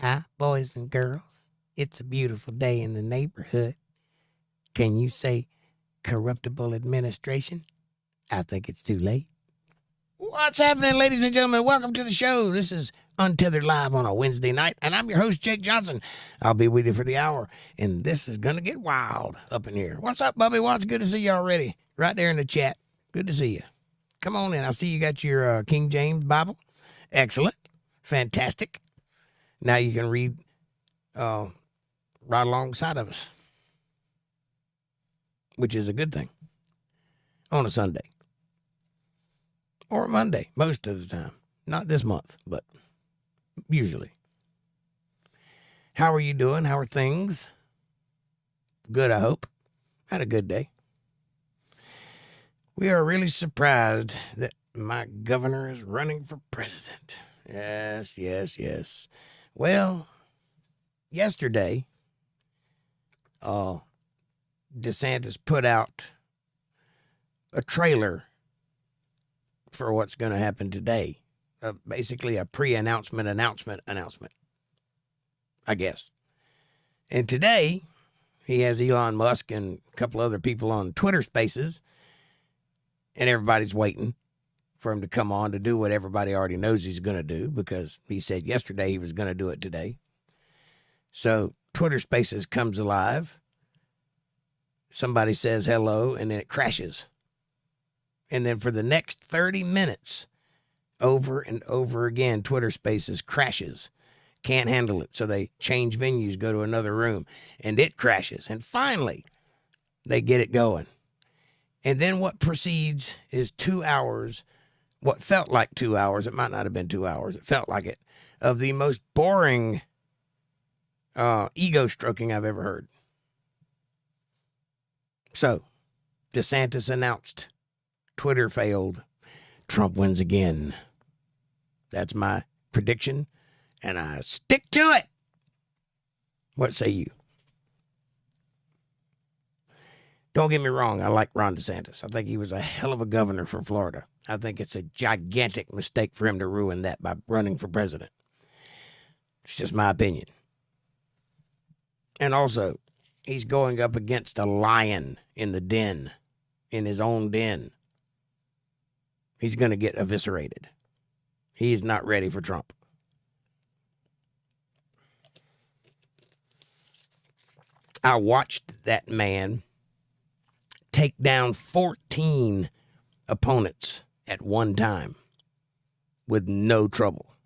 Hi, boys and girls. It's a beautiful day in the neighborhood. Can you say corruptible administration? I think it's too late. What's happening, ladies and gentlemen? Welcome to the show. This is Untethered Live on a Wednesday night, and I'm your host, Jake Johnson. I'll be with you for the hour, and this is going to get wild up in here. What's up, Bubby Watts? Good to see you already. Right there in the chat. Good to see you. Come on in. I see you got your King James Bible. Excellent. Fantastic. Now you can read right alongside of us, which is a good thing on a Sunday or a Monday most of the time. Not this month, but usually. How are you doing? How are things? Good, I hope. Had a good day. We are really surprised that my governor is running for president. Yes. Well, yesterday, DeSantis put out a trailer for what's going to happen today. Basically a pre-announcement announcement, I guess. And today, he has Elon Musk and a couple other people on Twitter Spaces, and everybody's waiting for him to come on to do what everybody already knows he's going to do, because he said yesterday he was going to do it today. So Twitter Spaces comes alive. Somebody says hello, and then it crashes. And then for the next 30 minutes, over and over again, Twitter Spaces crashes. Can't handle it. So they change venues, go to another room, and it crashes. And finally, they get it going. And then what proceeds is 2 hours, what felt like 2 hours, it might not have been 2 hours, it felt like it, of the most boring ego stroking I've ever heard. So, DeSantis announced, Twitter failed, Trump wins again. That's my prediction, and I stick to it. What say you? Don't get me wrong, I like Ron DeSantis. I think he was a hell of a governor for Florida. I think it's a gigantic mistake for him to ruin that by running for president. It's just my opinion. And also, he's going up against a lion in the den, in his own den. He's going to get eviscerated. He is not ready for Trump. I watched that man take down 14 opponents at one time with no trouble.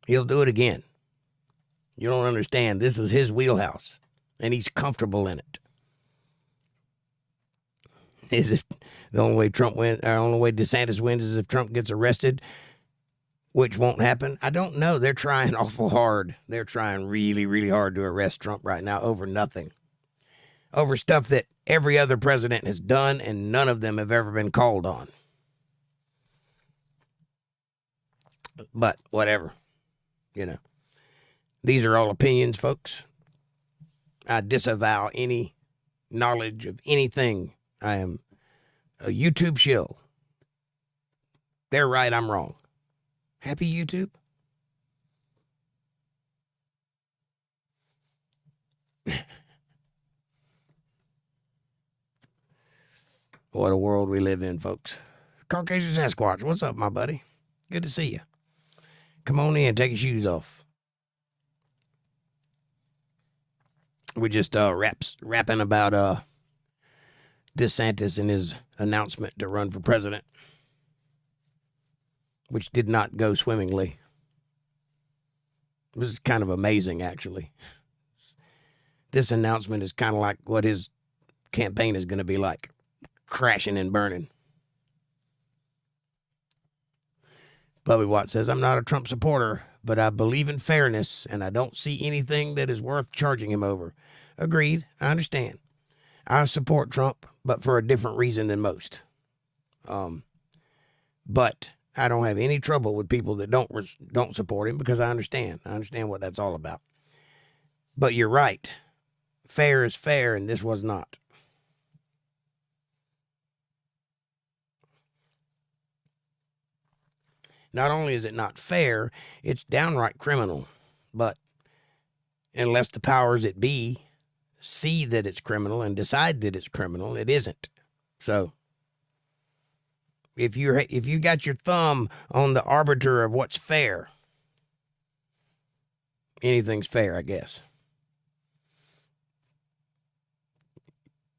He'll do it again. You don't understand. This is his wheelhouse, and he's comfortable in it. Is if the only way DeSantis wins is if Trump gets arrested, which won't happen? I don't know. They're trying awful hard. They're trying really, really hard to arrest Trump right now over nothing. Over stuff that every other president has done, and none of them have ever been called on. But whatever. You know. These are all opinions, folks. I disavow any knowledge of anything. I am a YouTube shill. They're right, I'm wrong. Happy YouTube? What a world we live in, folks. Caucasian Sasquatch, what's up, my buddy? Good to see you. Come on in, take your shoes off. We just rapping about DeSantis and his announcement to run for president, which did not go swimmingly. It was kind of amazing, actually. This announcement is kind of like what his campaign is going to be like. Crashing and burning. Bubby Watt says, I'm not a Trump supporter, but I believe in fairness, and I don't see anything that is worth charging him over. Agreed. I understand. I support Trump, but for a different reason than most. But I don't have any trouble with people that don't support him because I understand. I understand what that's all about. But you're right. Fair is fair, and this was not. Not only is it not fair, it's downright criminal. But unless the powers that be see that it's criminal and decide that it's criminal, it isn't. So if you got your thumb on the arbiter of what's fair, anything's fair, I guess.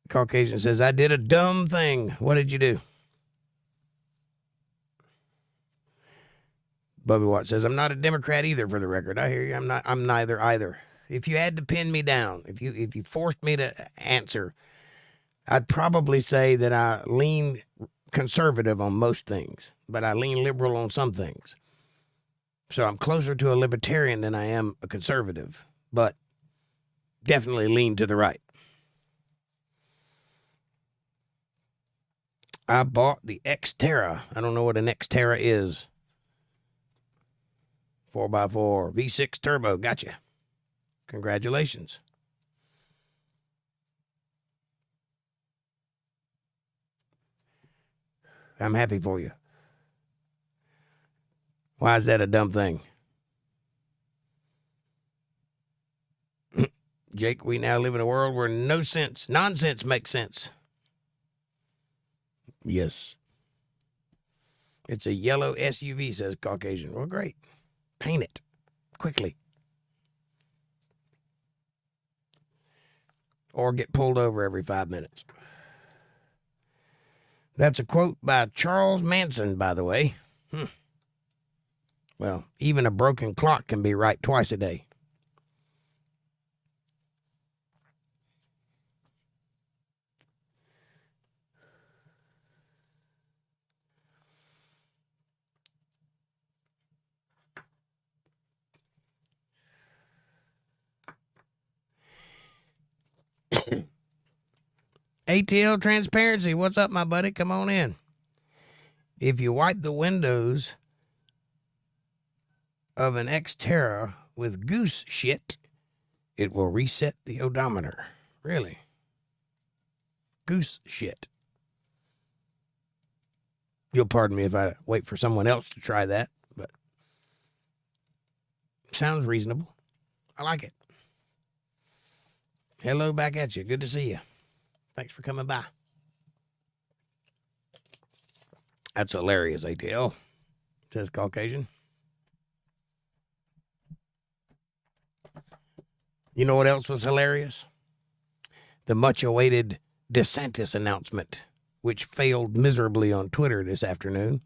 Caucasian says, I did a dumb thing. What did you do? Bubby Watt says, I'm not a Democrat either, for the record. I hear you. I'm neither either. If you had to pin me down, if you forced me to answer, I'd probably say that I lean conservative on most things, but I lean liberal on some things. So I'm closer to a libertarian than I am a conservative, but definitely lean to the right. I bought the Xterra. I don't know what an Xterra is. 4x4 V6 turbo. Gotcha. Congratulations. I'm happy for you. Why is that a dumb thing? Jake, we now live in a world where nonsense makes sense. Yes. It's a yellow SUV, says Caucasian. Well, great. Paint it quickly. Or get pulled over every 5 minutes. That's a quote by Charles Manson, by the way. Well, even a broken clock can be right twice a day. ATL Transparency, what's up, my buddy? Come on in. If you wipe the windows of an Xterra with goose shit, it will reset the odometer. Really? Goose shit. You'll pardon me if I wait for someone else to try that, but sounds reasonable. I like it. Hello back at you. Good to see you. Thanks for coming by. That's hilarious, ATL, says Caucasian. You know what else was hilarious? The much-awaited DeSantis announcement, which failed miserably on Twitter this afternoon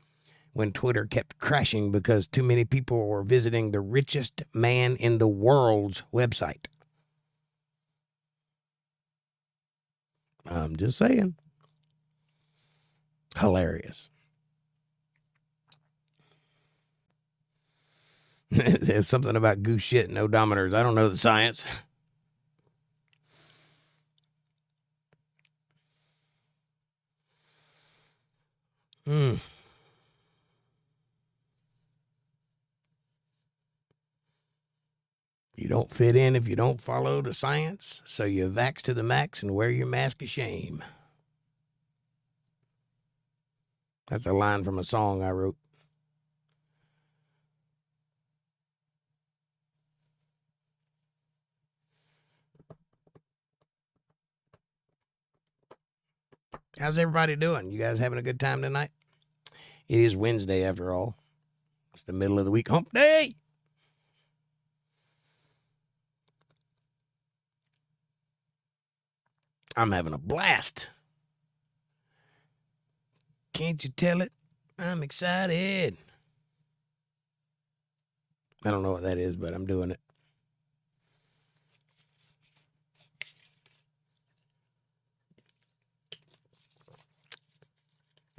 when Twitter kept crashing because too many people were visiting the richest man in the world's website. I'm just saying. Hilarious. There's something about goose shit and odometers. I don't know the science. You don't fit in if you don't follow the science, so you vax to the max and wear your mask of shame. That's a line from a song I wrote. How's everybody doing? You guys having a good time tonight? It is Wednesday, after all. It's the middle of the week. Hump day! I'm having a blast. Can't you tell it? I'm excited. I don't know what that is, but I'm doing it.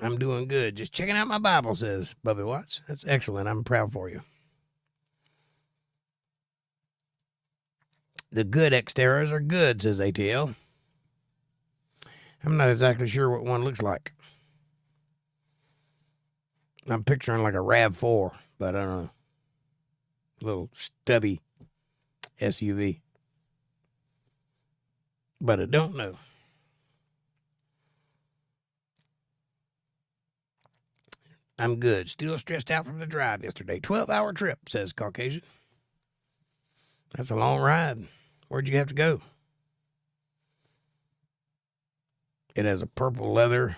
I'm doing good. Just checking out my Bible, says Bubby Watts. That's excellent. I'm proud for you. The good Xteras are good, says ATL. I'm not exactly sure what one looks like. I'm picturing like a RAV4, but I don't know. Little stubby SUV. But I don't know. I'm good. Still stressed out from the drive yesterday. 12-hour trip, says Caucasian. That's a long ride. Where'd you have to go? It has a purple leather.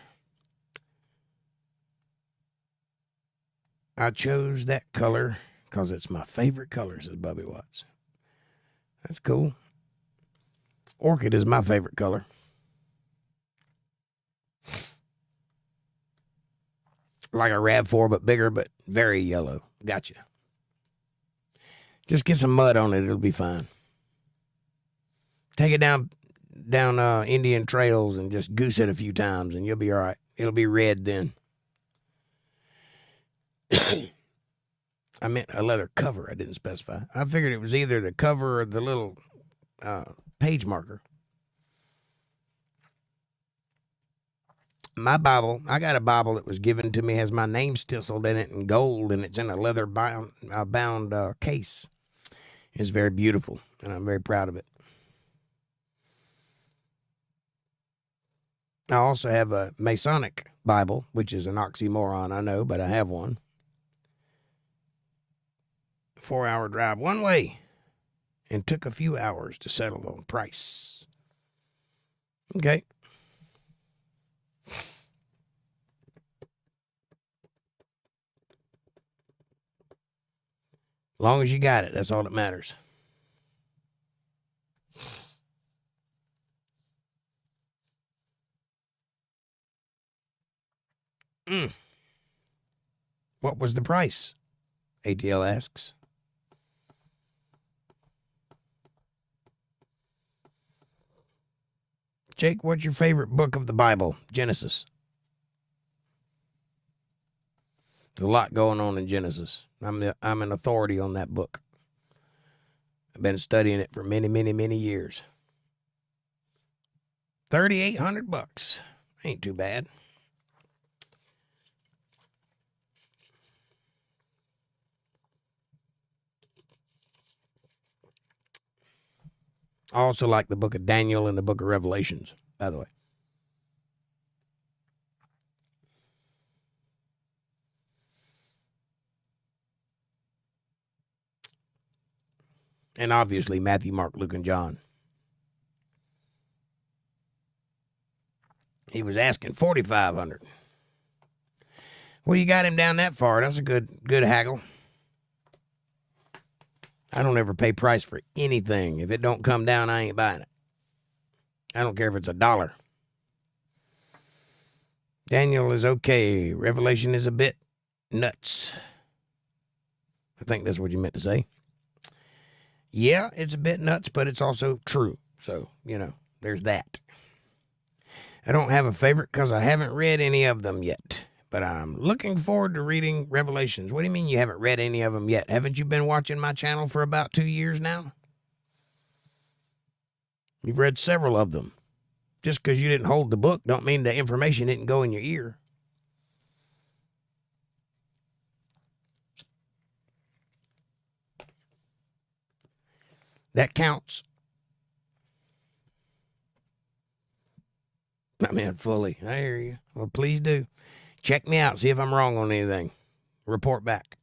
I chose that color because it's my favorite color, says Bubby Watts. That's cool. Orchid is my favorite color. Like a RAV4, but bigger, but very yellow. Gotcha. Just get some mud on it. It'll be fine. Take it down Indian trails and just goose it a few times, and you'll be all right. It'll be red then. I meant a leather cover. I didn't specify. I figured it was either the cover or the little page marker. My Bible, I got a Bible that was given to me, has my name stenciled in it in gold, and it's in a leather bound case. It's very beautiful, and I'm very proud of it. I also have a Masonic Bible, which is an oxymoron, I know, but I have one. 4-hour drive one way, and took a few hours to settle on price. Okay. Long as you got it, that's all that matters. What was the price? ATL asks. Jake, what's your favorite book of the Bible? Genesis. There's a lot going on in Genesis. I'm an authority on that book. I've been studying it for many, many, many years. $3,800. Ain't too bad. I also like the book of Daniel and the book of Revelations, by the way. And obviously Matthew, Mark, Luke, and John. He was asking $4,500. Well, you got him down that far. That's a good haggle. I don't ever pay price for anything. If it don't come down, I ain't buying it. I don't care if it's $1. Daniel is okay. Revelation is a bit nuts. I think that's what you meant to say. Yeah, it's a bit nuts, but it's also true. So, there's that. I don't have a favorite because I haven't read any of them yet. But I'm looking forward to reading Revelations. What do you mean you haven't read any of them yet? Haven't you been watching my channel for about 2 years now? You've read several of them. Just because you didn't hold the book don't mean the information didn't go in your ear. That counts. I mean, fully. I hear you. Well, please do. Check me out. See if I'm wrong on anything. Report back.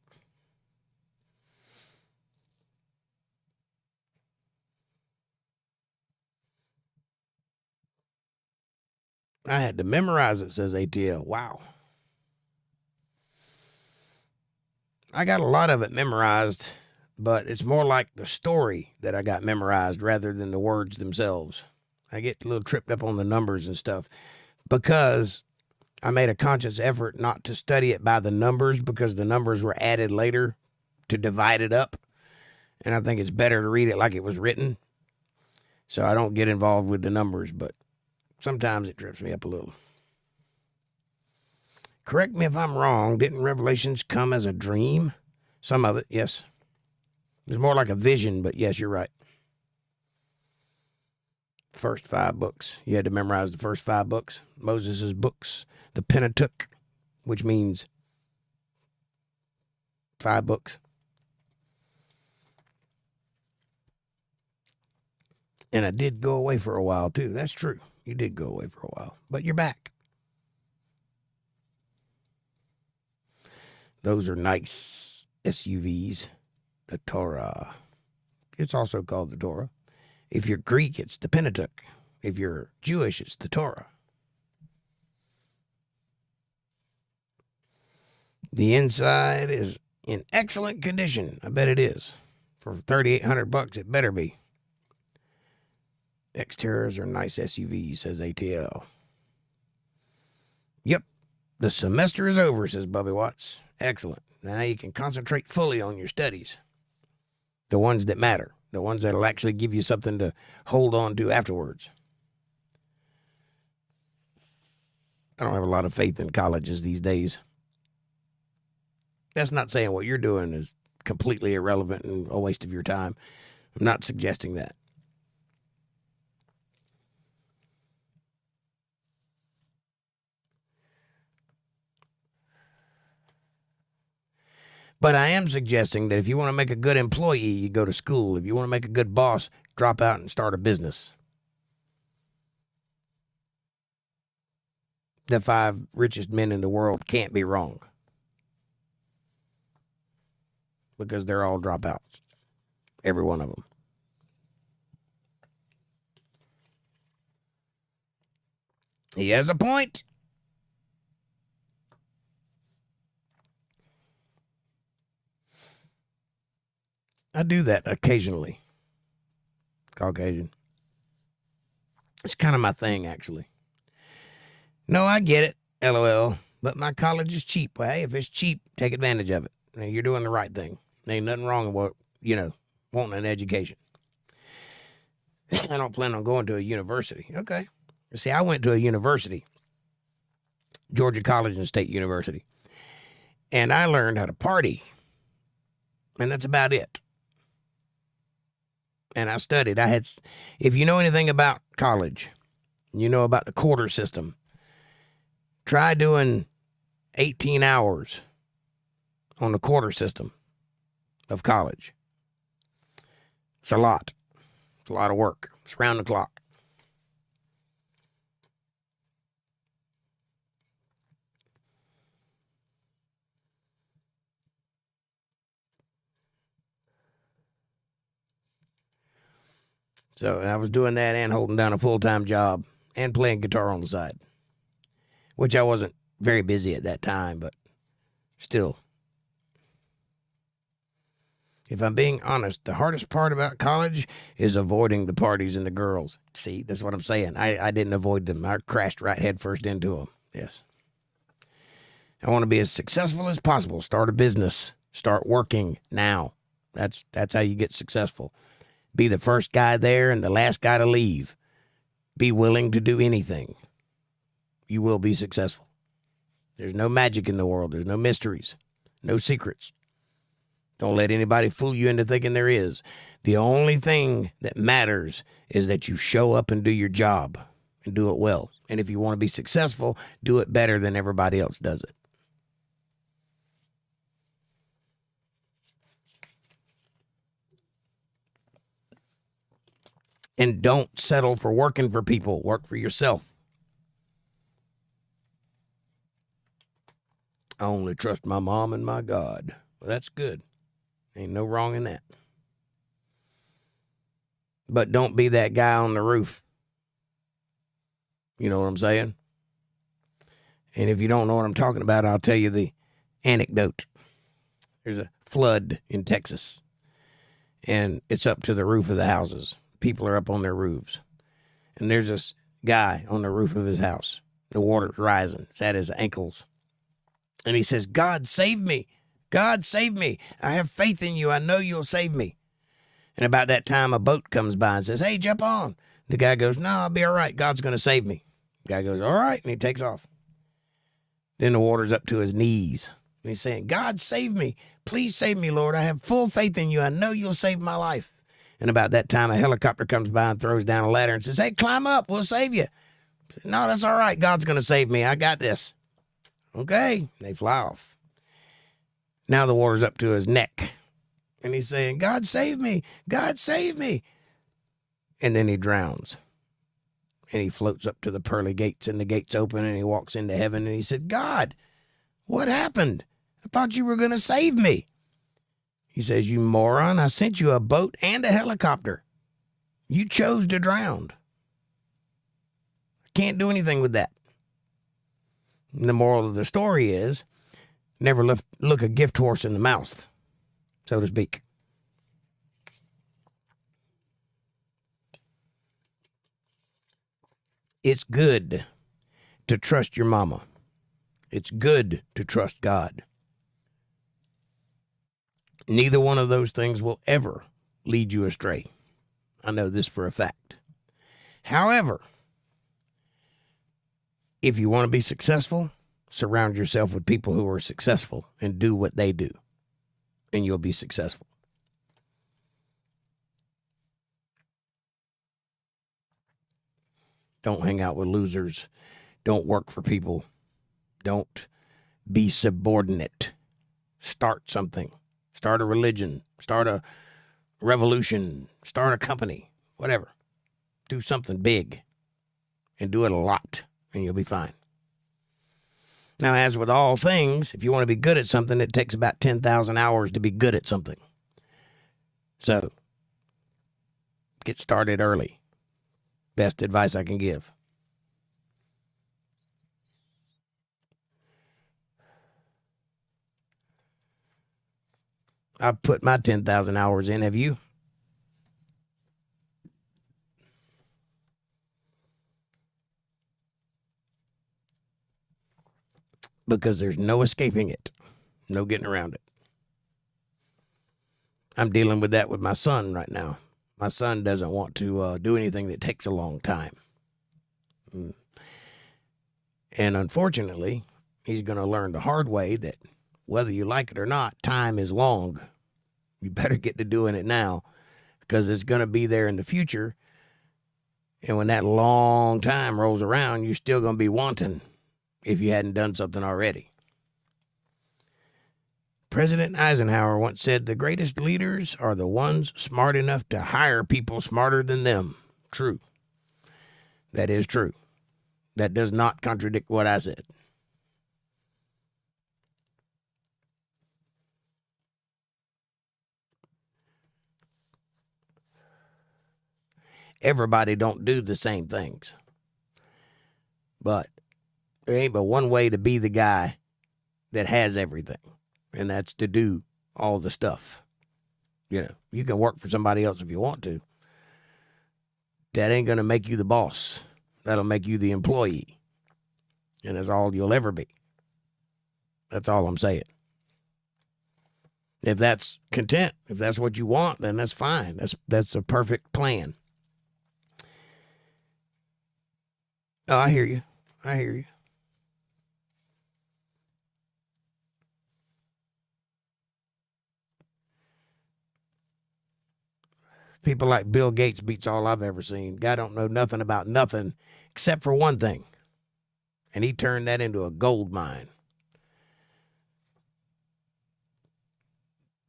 I had to memorize it, says ATL. Wow. I got a lot of it memorized, but it's more like the story that I got memorized rather than the words themselves. I get a little tripped up on the numbers and stuff because I made a conscious effort not to study it by the numbers because the numbers were added later to divide it up. And I think it's better to read it like it was written. So I don't get involved with the numbers, but sometimes it trips me up a little. Correct me if I'm wrong. Didn't Revelations come as a dream? Some of it, yes. It's more like a vision, but yes, you're right. First 5 books. You had to memorize the first 5 books. Moses' books. The Pentateuch, which means 5 books. And I did go away for a while, too. That's true. You did go away for a while. But you're back. Those are nice SUVs. The Torah. It's also called the Torah. If you're Greek, it's the Pentateuch. If you're Jewish, it's the Torah. The inside is in excellent condition. I bet it is. For $3,800, it better be. Exteriors are nice SUVs, says ATL. Yep. The semester is over, says Bubby Watts. Excellent. Now you can concentrate fully on your studies. The ones that matter. The ones that will actually give you something to hold on to afterwards. I don't have a lot of faith in colleges these days. That's not saying what you're doing is completely irrelevant and a waste of your time. I'm not suggesting that. But I am suggesting that if you want to make a good employee, you go to school. If you want to make a good boss, drop out and start a business. The 5 richest men in the world can't be wrong. Because they're all dropouts. Every one of them. He has a point. I do that occasionally. Caucasian. It's kind of my thing, actually. No, I get it, LOL, but my college is cheap. Well, hey, if it's cheap, take advantage of it. Now, you're doing the right thing. There ain't nothing wrong with, wanting an education. I don't plan on going to a university. Okay. See, I went to a university, Georgia College and State University, and I learned how to party, and that's about it. And I studied. If you know anything about college, you know about the quarter system, try doing 18 hours on the quarter system of college. It's a lot. It's a lot of work. It's round the clock. So I was doing that and holding down a full-time job and playing guitar on the side, which I wasn't very busy at that time, but still. If I'm being honest, the hardest part about college is avoiding the parties and the girls. See, that's what I'm saying. I didn't avoid them. I crashed right head first into them. Yes. I want to be as successful as possible. Start a business. Start working now. That's how you get successful. Be the first guy there and the last guy to leave. Be willing to do anything. You will be successful. There's no magic in the world. There's no mysteries. No secrets. Don't let anybody fool you into thinking there is. The only thing that matters is that you show up and do your job and do it well. And if you want to be successful, do it better than everybody else does it. And don't settle for working for people. Work for yourself. I only trust my mom and my God. Well, that's good. Ain't no wrong in that. But don't be that guy on the roof. You know what I'm saying? And if you don't know what I'm talking about, I'll tell you the anecdote. There's a flood in Texas. And it's up to the roof of the houses. People are up on their roofs. And there's this guy on the roof of his house. The water's rising. It's at his ankles. And he says, God, save me. God, save me. I have faith in you. I know you'll save me. And about that time, a boat comes by and says, hey, jump on. The guy goes, no, I'll be all right. God's going to save me. The guy goes, all right. And he takes off. Then the water's up to his knees. And he's saying, God, save me. Please save me, Lord. I have full faith in you. I know you'll save my life. And about that time, a helicopter comes by and throws down a ladder and says, hey, climb up. We'll save you. No, that's all right. God's going to save me. I got this. Okay. They fly off. Now the water's up to his neck. And he's saying, God, save me. God, save me. And then he drowns. And he floats up to the pearly gates, and the gates open, and he walks into heaven, and he said, God, what happened? I thought you were going to save me. He says, you moron, I sent you a boat and a helicopter. You chose to drown. I can't do anything with that. And the moral of the story is, never look a gift horse in the mouth, so to speak. It's good to trust your mama. It's good to trust God. Neither one of those things will ever lead you astray. I know this for a fact. However, if you want to be successful, surround yourself with people who are successful and do what they do, and you'll be successful. Don't hang out with losers. Don't work for people. Don't be subordinate. Start something. Start a religion. Start a revolution. Start a company. Whatever. Do something big. And do it a lot. And you'll be fine. Now, as with all things, if you want to be good at something, it takes about 10,000 hours to be good at something. So, get started early. Best advice I can give. I've put my 10,000 hours in. Have you? Because there's no escaping it. No getting around it. I'm dealing with that with my son right now. My son doesn't want to do anything that takes a long time. And unfortunately, he's going to learn the hard way that whether you like it or not, time is long. You better get to doing it now because it's going to be there in the future. And when that long time rolls around, you're still going to be wanting if you hadn't done something already. President Eisenhower once said, the greatest leaders are the ones smart enough to hire people smarter than them. True. That is true. That does not contradict what I said. Everybody don't do the same things. But there ain't but one way to be the guy that has everything. And that's to do all the stuff. You know, you can work for somebody else if you want to. That ain't going to make you the boss. That'll make you the employee. And that's all you'll ever be. That's all I'm saying. If that's content, if that's what you want, then that's fine. That's a perfect plan. Oh, I hear you. I hear you. People like Bill Gates beats all I've ever seen. Guy don't know nothing about nothing except for one thing. And he turned that into a gold mine.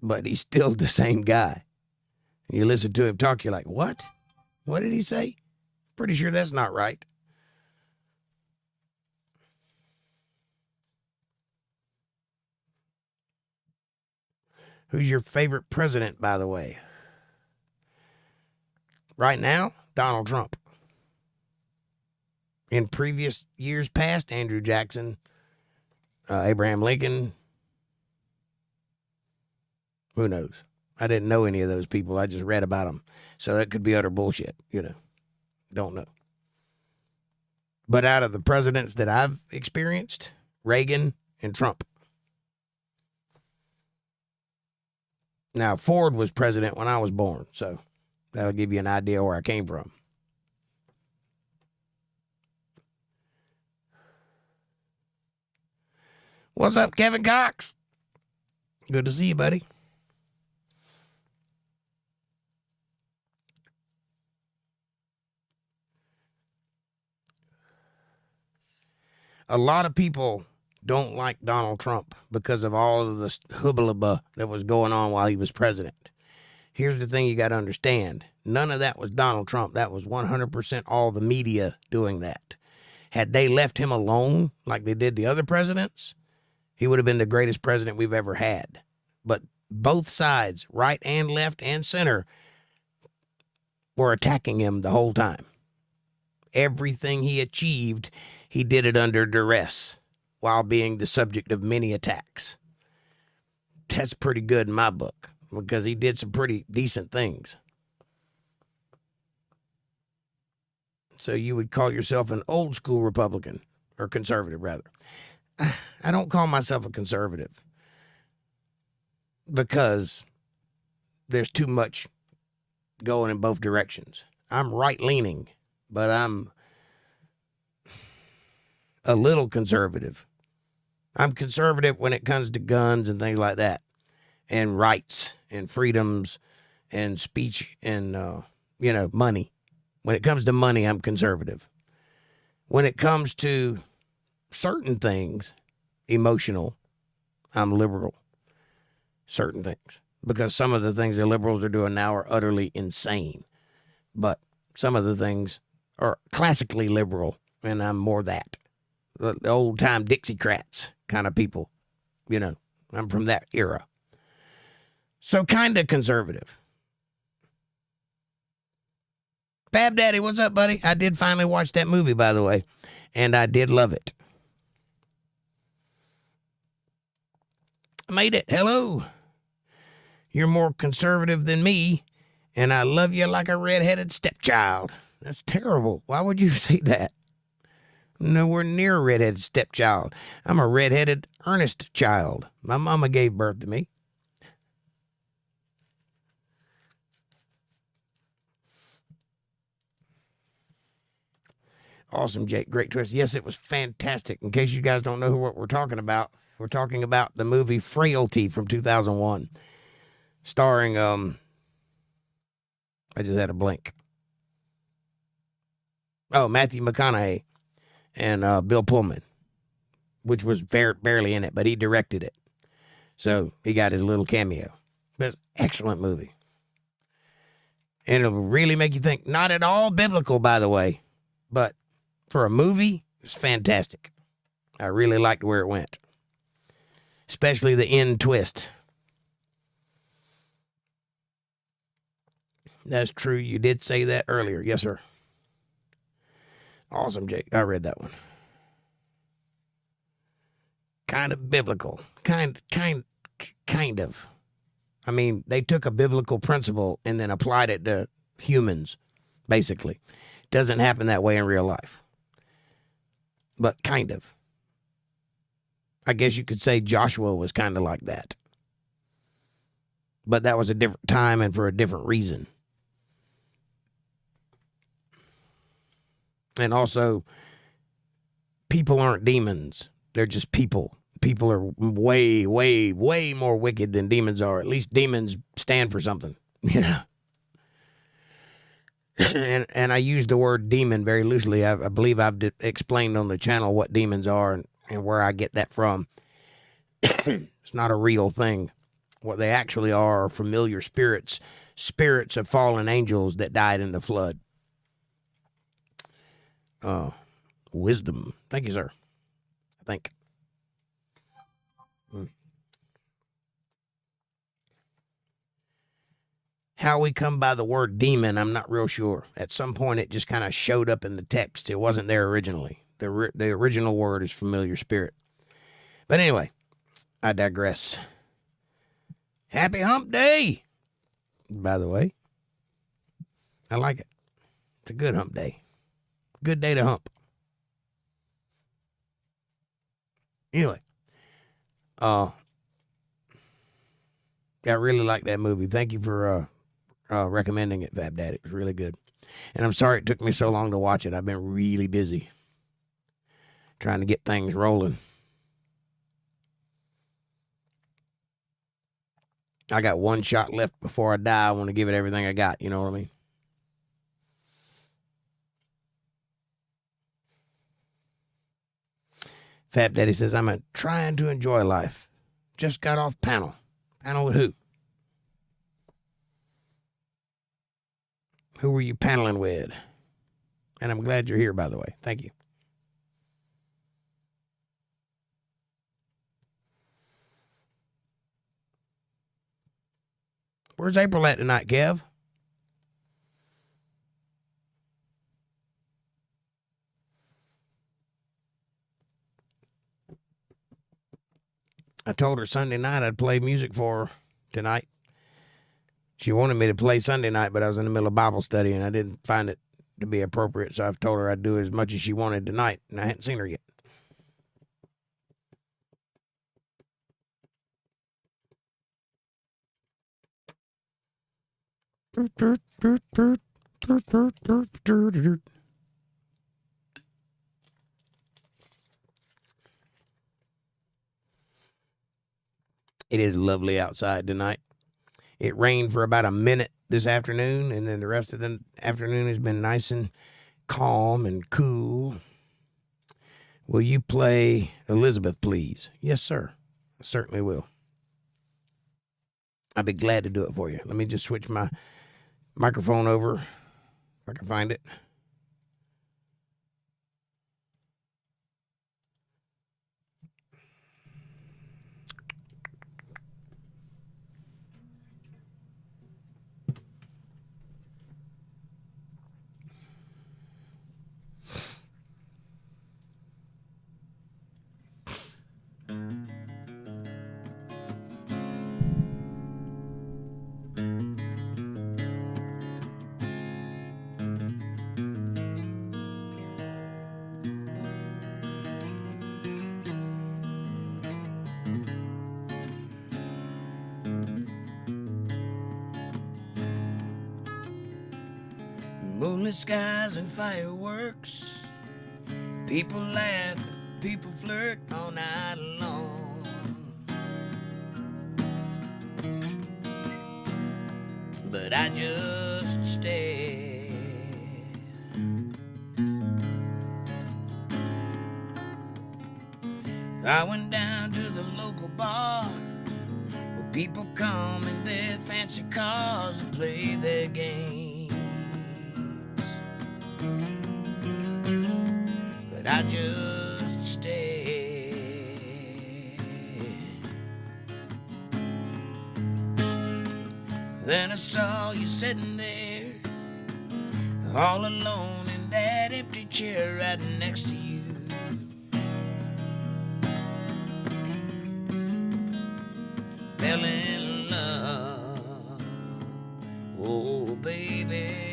But he's still the same guy. And you listen to him talk, you're like, what? What did he say? Pretty sure that's not right. Who's your favorite president, by the way? Right now, Donald Trump. In previous years past, Andrew Jackson, Abraham Lincoln. Who knows? I didn't know any of those people. I just read about them. So that could be utter bullshit, you know. Don't know. But out of the presidents that I've experienced, Reagan and Trump. Now, Ford was president when I was born, so that'll give you an idea where I came from. What's up, Kevin Cox? Good to see you, buddy. A lot of people don't like Donald Trump because of all of this hubbalaba that was going on while he was president. Here's the thing you got to understand. None of that was Donald Trump. That was 100% all the media doing that. Had they left him alone like they did the other presidents, he would have been the greatest president we've ever had. But both sides, right and left and center, were attacking him the whole time. Everything he achieved, he did it under duress while being the subject of many attacks. That's pretty good in my book because he did some pretty decent things. So you would call yourself an old school Republican, or conservative rather. I don't call myself a conservative because there's too much going in both directions. I'm right-leaning, but I'm a little conservative. I'm conservative when it comes to guns and things like that, and rights and freedoms and speech and, money. When it comes to money, I'm conservative. When it comes to certain things, emotional, I'm liberal. Certain things. Because some of the things the liberals are doing now are utterly insane. But some of the things are classically liberal, and I'm more that. The old-time Dixiecrats kind of people. I'm from that era. So kind of conservative. Fab Daddy, what's up, buddy? I did finally watch that movie, by the way, and I did love it. I made it. Hello. You're more conservative than me, and I love you like a redheaded stepchild. That's terrible. Why would you say that? Nowhere near a redheaded stepchild. I'm a redheaded earnest child. My mama gave birth to me. Awesome, Jake. Great twist. Yes, it was fantastic. In case you guys don't know what we're talking about the movie Frailty from 2001, starring, I just had a blank. Oh, Matthew McConaughey and Bill Pullman, which was barely in it, but he directed it. So he got his little cameo. But excellent movie. And it'll really make you think. Not at all biblical, by the way, but for a movie, it's fantastic. I really liked where it went. Especially the end twist. That's true. You did say that earlier. Yes, sir. Awesome, Jake. I read that one. Kind of biblical. Kind of. I mean, they took a biblical principle and then applied it to humans, basically. Doesn't happen that way in real life. But kind of. I guess you could say Joshua was kind of like that. But that was a different time and for a different reason. And also, people aren't demons. They're just people. People are way, way, way more wicked than demons are. At least demons stand for something, And I use the word demon very loosely. I believe I've explained on the channel what demons are and where I get that from. It's not a real thing. What they actually are familiar spirits of fallen angels that died in the flood. Wisdom. Thank you, sir. I think. How we come by the word demon, I'm not real sure. At some point, it just kind of showed up in the text. It wasn't there originally. The original word is familiar spirit. But anyway, I digress. Happy hump day, by the way. I like it. It's a good hump day. Good day to hump. Anyway, I really like that movie. Thank you for recommending it, Fab Dad. It was really good. And I'm sorry it took me so long to watch it. I've been really busy trying to get things rolling. I got one shot left before I die. I want to give it everything I got. You know what I mean? Fat Daddy says, I'm trying to enjoy life. Just got off panel. Panel with who? Who were you paneling with? And I'm glad you're here, by the way. Thank you. Where's April at tonight, Kev? I told her Sunday night I'd play music for her tonight. She wanted me to play Sunday night, but I was in the middle of Bible study, and I didn't find it to be appropriate, so I've told her I'd do as much as she wanted tonight, and I hadn't seen her yet. It is lovely outside tonight. It rained for about a minute this afternoon, and then the rest of the afternoon has been nice and calm and cool. Will you play Elizabeth, please? Yes, sir. I certainly will. I'd be glad to do it for you. Let me just switch my microphone over if I can find it. Moonlit skies and fireworks. People laugh, people flirt all night long. But I just stare. I went down to the local bar where people come in their fancy cars and play their games. But I just stare. Then I saw you sitting there, all alone in that empty chair right next to you. Fell in love, oh baby.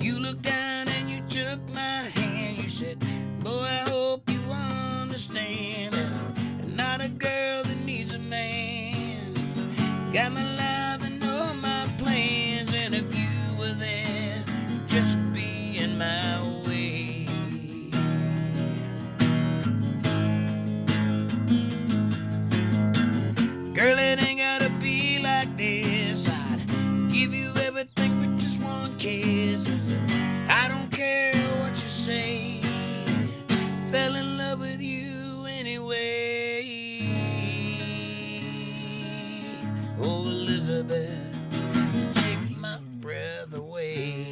You looked down and you took my hand. You said, boy, I hope you understand. I'm not a girl that needs a man. Got my life and all my plans. And if you were there, just be in my way. Girl, it ain't gotta be like this. I'd give you everything for just one kiss. I don't care what you say. Fell in love with you anyway. Oh, Elizabeth, take my breath away.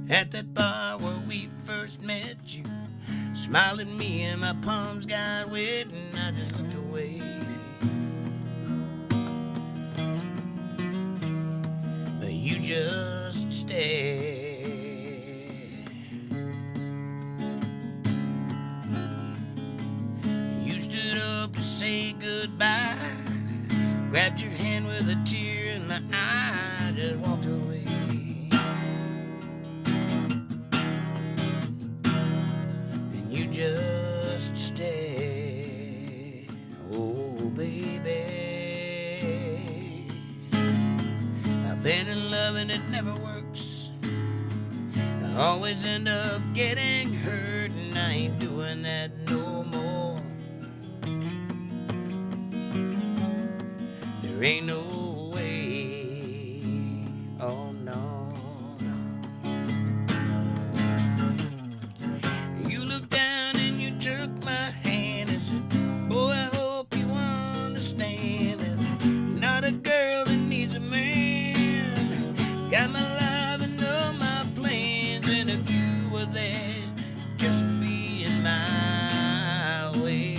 At that bar where we first met, you smiled at me and my palms got wet and I just looked away. But you just stared. You stood up to say goodbye, grabbed your hand with a tear in my eye, just walked away. You just stay, oh baby. been in love and it never works. I always end up getting hurt, and I ain't doing that no more. There ain't no way, oh no, no. You looked down and you took my hand and said, boy, I hope you understand that I'm not a girl that needs a man. Got my life and all my plans, and if you were there, just be in my way.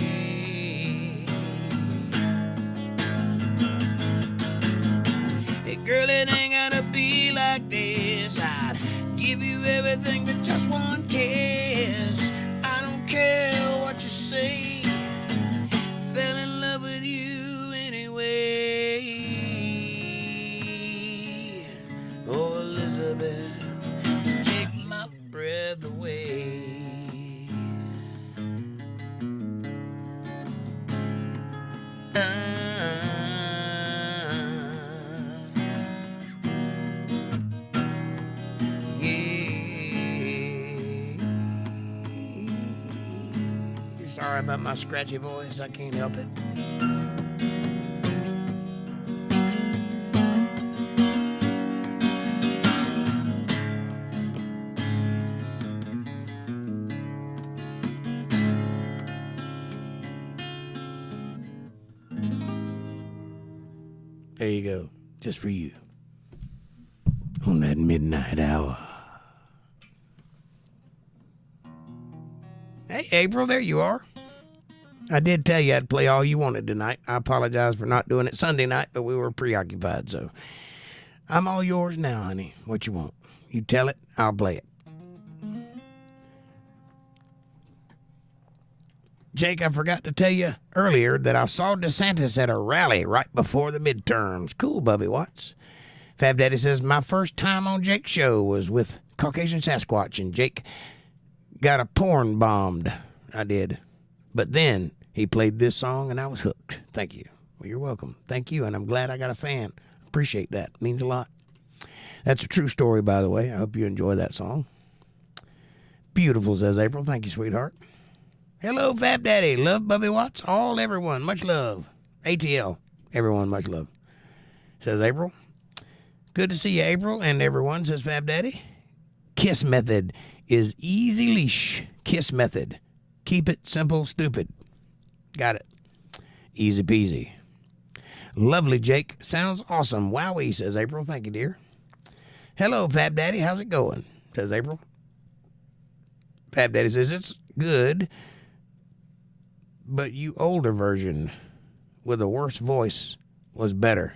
Hey girl, it ain't gotta be like this. I'd give you everything but just one kiss. I don't care what you say, fell in love with you anyway. Oh, Elizabeth, take my breath away. Yeah. Sorry about my scratchy voice, I can't help it. There you go, just for you, on that midnight hour. Hey, April, there you are. I did tell you I'd play all you wanted tonight. I apologize for not doing it Sunday night, but we were preoccupied, so I'm all yours now, honey. What you want? You tell it, I'll play it. Jake, I forgot to tell you earlier that I saw DeSantis at a rally right before the midterms. Cool, Bubby Watts. Fab Daddy says, my first time on Jake's show was with Caucasian Sasquatch, and Jake got a porn bombed. I did. But then he played this song, and I was hooked. Thank you. Well, you're welcome. Thank you, and I'm glad I got a fan. Appreciate that. Means a lot. That's a true story, by the way. I hope you enjoy that song. Beautiful, says April. Thank you, sweetheart. Hello, Fab Daddy. Love Bubby Watts. All everyone. Much love. ATL. Everyone, much love. Says April. Good to see you, April, and everyone, says Fab Daddy. Kiss method is easy leash. Kiss method. Keep it simple, stupid. Got it. Easy peasy. Lovely, Jake. Sounds awesome. Wowie, says April. Thank you, dear. Hello, Fab Daddy. How's it going? Says April. Fab Daddy says it's good, but you older version with a worse voice was better.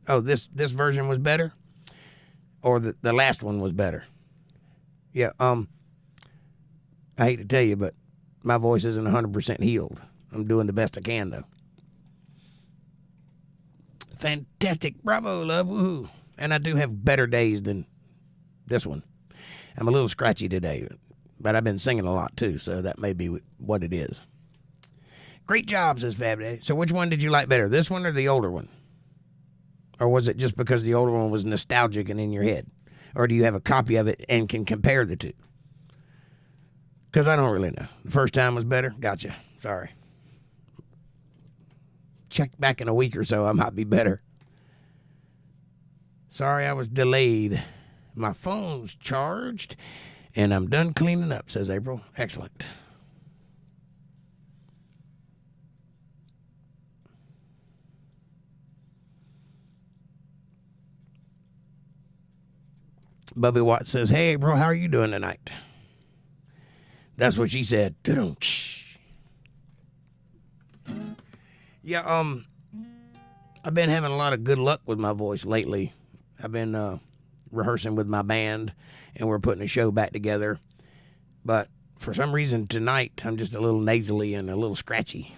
Oh, this version was better? Or the last one was better? Yeah, I hate to tell you, but my voice isn't 100% healed. I'm doing the best I can, though. Fantastic. Bravo, love. Woohoo. And I do have better days than this one. I'm a little scratchy today, but I've been singing a lot, too, so that may be what it is. Great job, says Fab Daddy. So which one did you like better, this one or the older one? Or was it just because the older one was nostalgic and in your head? Or do you have a copy of it and can compare the two? Because I don't really know. The first time was better? Gotcha. Sorry. Check back in a week or so. I might be better. Sorry I was delayed. My phone's charged, and I'm done cleaning up, says April. Excellent. Bubby Watts says, hey, April, how are you doing tonight? That's what she said. Yeah, I've been having a lot of good luck with my voice lately. I've been rehearsing with my band, and we're putting a show back together. But for some reason tonight, I'm just a little nasally and a little scratchy.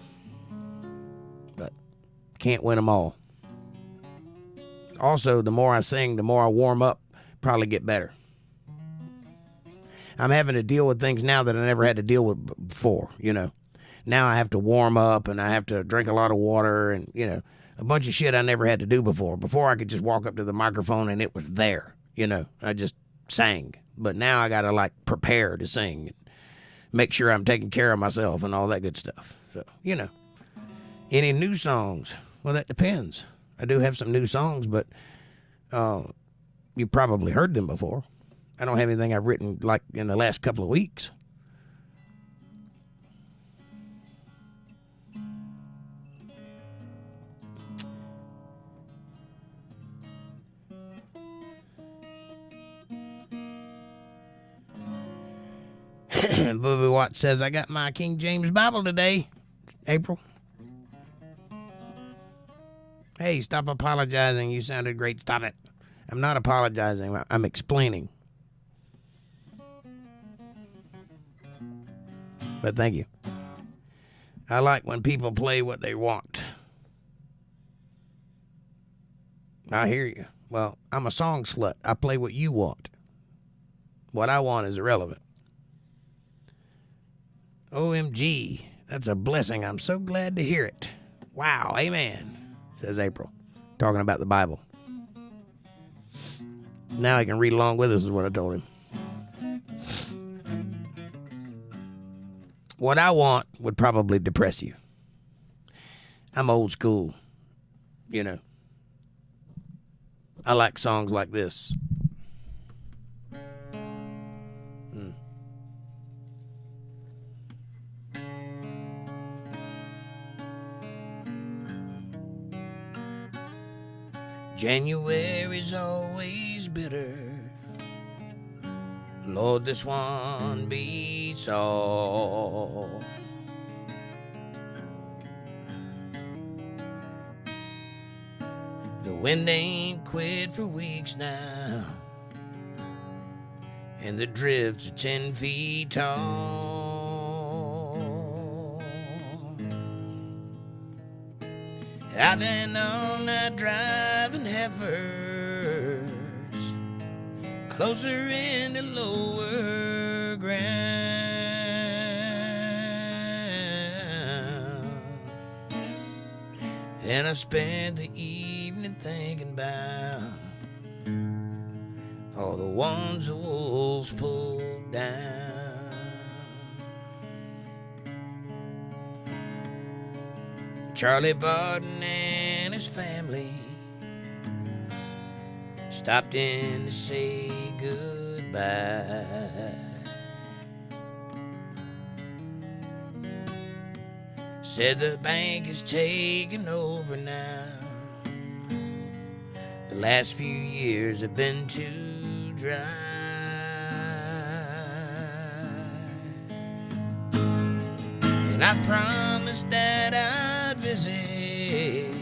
But can't win them all. Also, the more I sing, the more I warm up, probably get better. I'm having to deal with things now that I never had to deal with before, you know. Now I have to warm up, and I have to drink a lot of water, and, you know, a bunch of shit I never had to do before. Before I could just walk up to the microphone and it was there, I just sang. But now I got to like prepare to sing, make sure I'm taking care of myself and all that good stuff. So, any new songs? Well, that depends. I do have some new songs, but you probably heard them before. I don't have anything I've written like in the last couple of weeks. Bobby Watts says, I got my King James Bible today. April. Hey, stop apologizing. You sounded great. Stop it. I'm not apologizing. I'm explaining. But thank you. I like when people play what they want. I hear you. Well, I'm a song slut. I play what you want. What I want is irrelevant. OMG. That's a blessing. I'm so glad to hear it. Wow. Amen. Says April. Talking about the Bible. Now he can read along with us is what I told him. What I want would probably depress you. I'm old school. I like songs like this. January's always bitter. Lord, this one beats all. The wind ain't quit for weeks now, and the drifts are 10 feet tall. I've been all night driving heifers closer in the lower ground, and I spent the evening thinking about all the ones the wolves pulled down. Charlie Barton and his family stopped in to say goodbye. Said the bank is taking over now. The last few years have been too dry. And I promised that I'd visit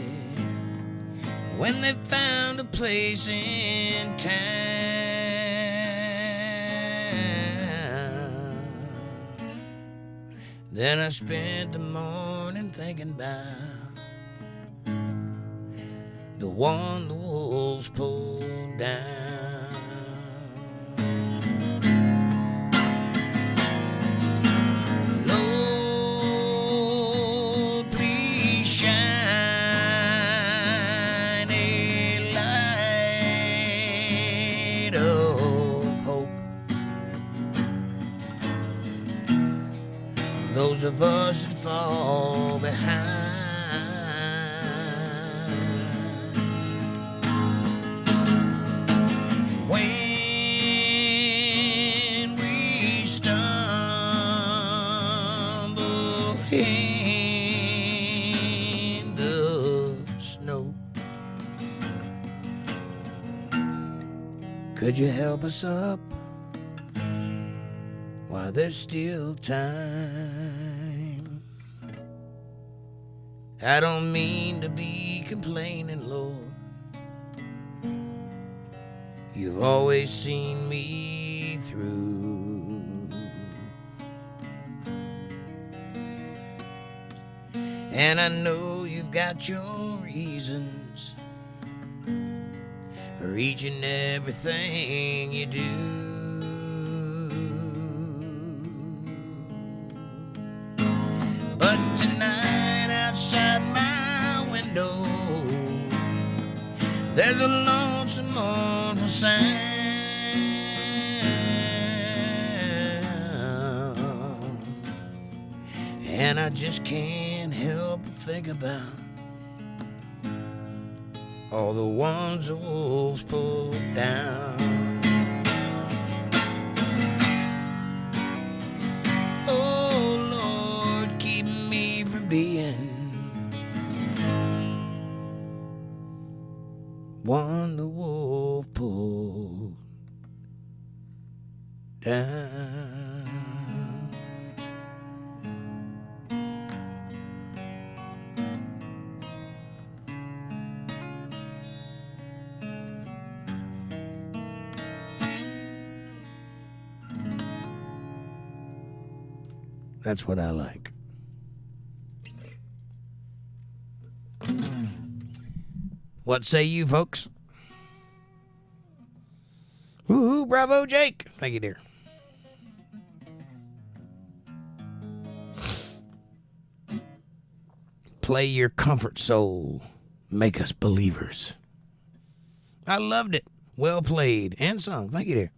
when they found a place in town. Then I spent the morning thinking about the one the wolves pulled down. Lord, please shine those of us that fall behind. When we stumble in the snow, could you help us up while there's still time? I don't mean to be complaining, Lord. You've always seen me through. And I know you've got your reasons for each and everything you do. But tonight outside my window, There's a lonesome mournful sound, and I just can't help but think about all the ones the wolves pulled down. Oh Lord, keep me from being one the wolf pulled down. That's what I like. What say you, folks? Woo-hoo, bravo, Jake. Thank you, dear. Play your comfort soul. Make us believers. I loved it. Well played and sung. Thank you, dear.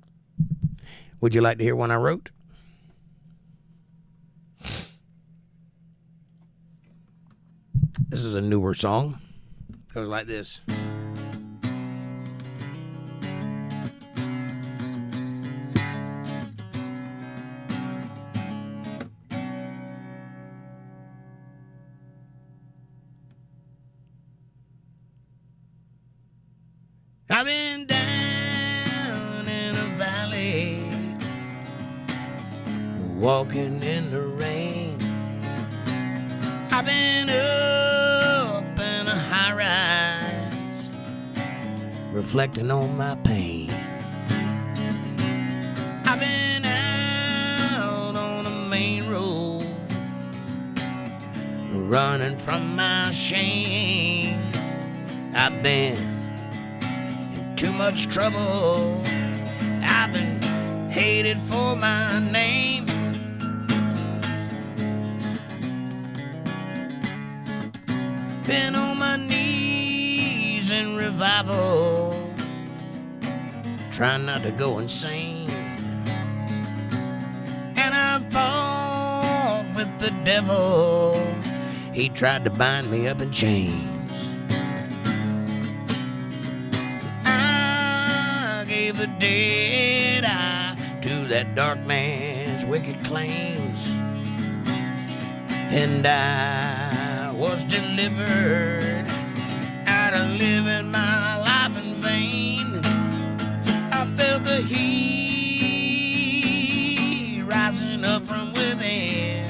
Would you like to hear one I wrote? This is a newer song. It goes like this. I've been down in a valley, walking in the rain. I've been up in a high rise, reflecting on my pain. I've been out on the main road, running from my shame. I've been too much trouble. I've been hated for my name. Been on my knees in revival, trying not to go insane. And I fought with the devil. He tried to bind me up in chains. The dead eye to that dark man's wicked claims, and I was delivered out of living my life in vain. I felt the heat rising up from within.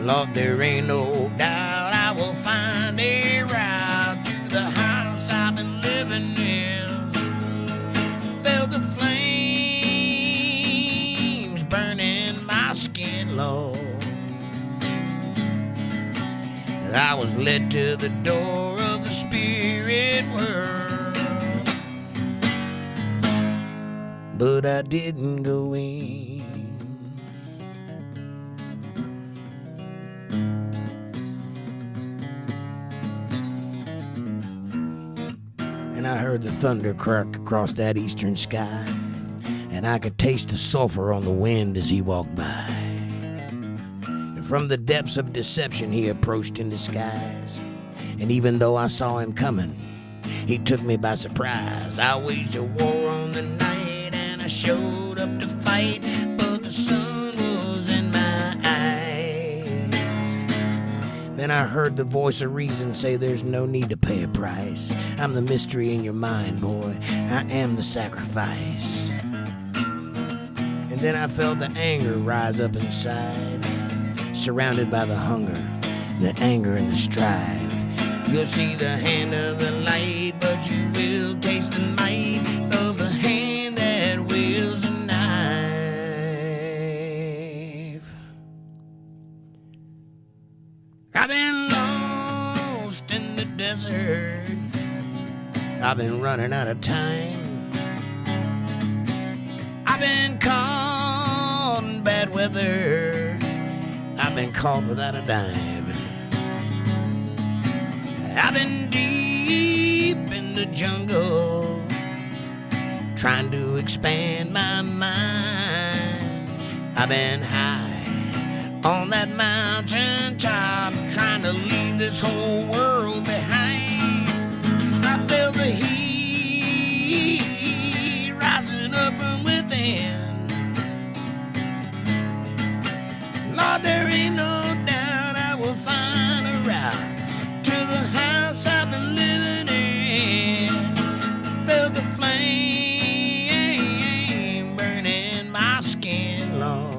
Lord, there ain't no doubt I will find a route to the house I've been living in. Felt the flames burning my skin, Lord. I was led to the door of the spirit world, but I didn't go in. And I heard the thunder crack across that eastern sky, and I could taste the sulfur on the wind as he walked by. And from the depths of deception he approached in disguise, and even though I saw him coming, he took me by surprise. I waged a war on the night, and I showed up to fight, but the sun was in my eyes. Then I heard the voice of reason say there's no need to pay a price. I'm the mystery in your mind, boy. I am the sacrifice. And then I felt the anger rise up inside, surrounded by the hunger, the anger and the strife. You'll see the hand of the light, but you will taste the might of the hand that wields a knife. I've been lost in the desert. I've been running out of time. I've been caught in bad weather. I've been caught without a dime. I've been deep in the jungle, trying to expand my mind. I've been high on that mountain top, trying to leave this whole world behind. I feel the heat rising up from within. Lord, there ain't no doubt I will find a route to the house I've been living in. Feel the flame burning my skin, Lord.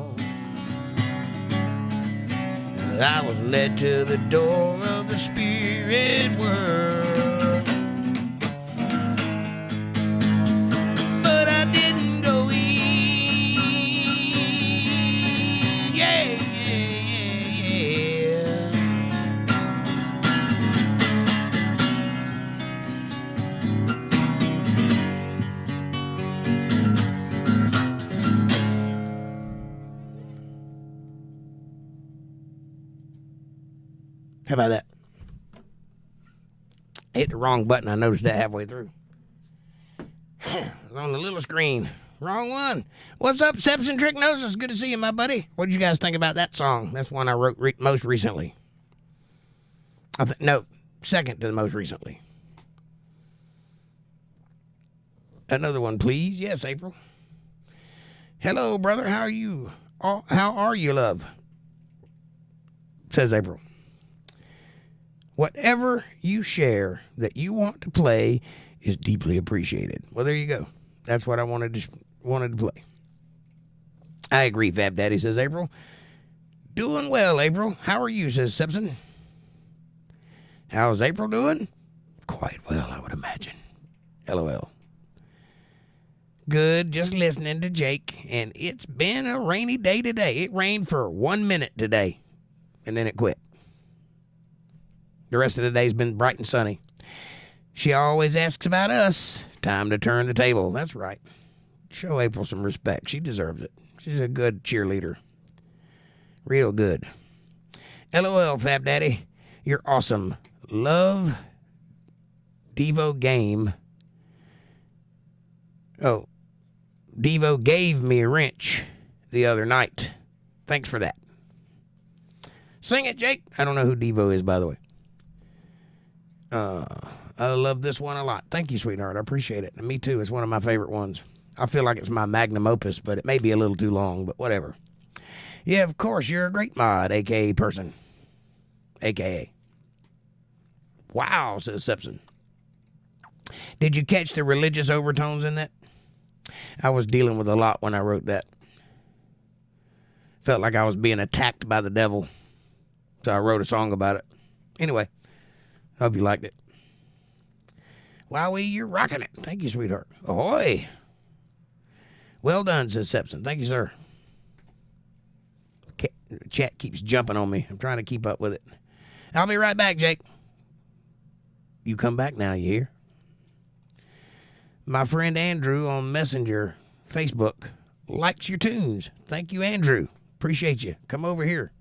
I was led to the door of the spirit world, but I didn't go in. Yeah. How about that? I hit the wrong button. I noticed that halfway through. It was on the little screen. Wrong one. What's up, Sepson Trick Noses? Good to see you, my buddy. What did you guys think about that song? That's one I wrote most recently. No, second to the most recently. Another one, please. Yes, April. Hello, brother. How are you? How are you, love? Says April. Whatever you share that you want to play is deeply appreciated. Well, there you go. That's what I wanted to play. I agree, Fab Daddy, says April. Doing well, April. How are you, says Sepson. How's April doing? Quite well, I would imagine. LOL. Good, just listening to Jake, and it's been a rainy day today. It rained for 1 minute today, and then it quit. The rest of the day's been bright and sunny. She always asks about us. Time to turn the table. That's right. Show April some respect. She deserves it. She's a good cheerleader. Real good. LOL, Fab Daddy. You're awesome. Love Devo Game. Oh, Devo gave me a wrench the other night. Thanks for that. Sing it, Jake. I don't know who Devo is, by the way. I love this one a lot. Thank you, sweetheart. I appreciate it. And me too. It's one of my favorite ones. I feel like it's my magnum opus, but it may be a little too long, but whatever. Yeah, of course, you're a great mod, a.k.a. person. A.k.a. Wow, says Sepson. Did you catch the religious overtones in that? I was dealing with a lot when I wrote that. Felt like I was being attacked by the devil. So I wrote a song about it. Anyway, hope you liked it. Wowee, you're rocking it. Thank you, sweetheart. Ahoy. Well done, says Sepson. Thank you, sir. Chat keeps jumping on me. I'm trying to keep up with it. I'll be right back, Jake. You come back now, you hear? My friend Andrew on Messenger, Facebook, likes your tunes. Thank you, Andrew. Appreciate you. Come over here.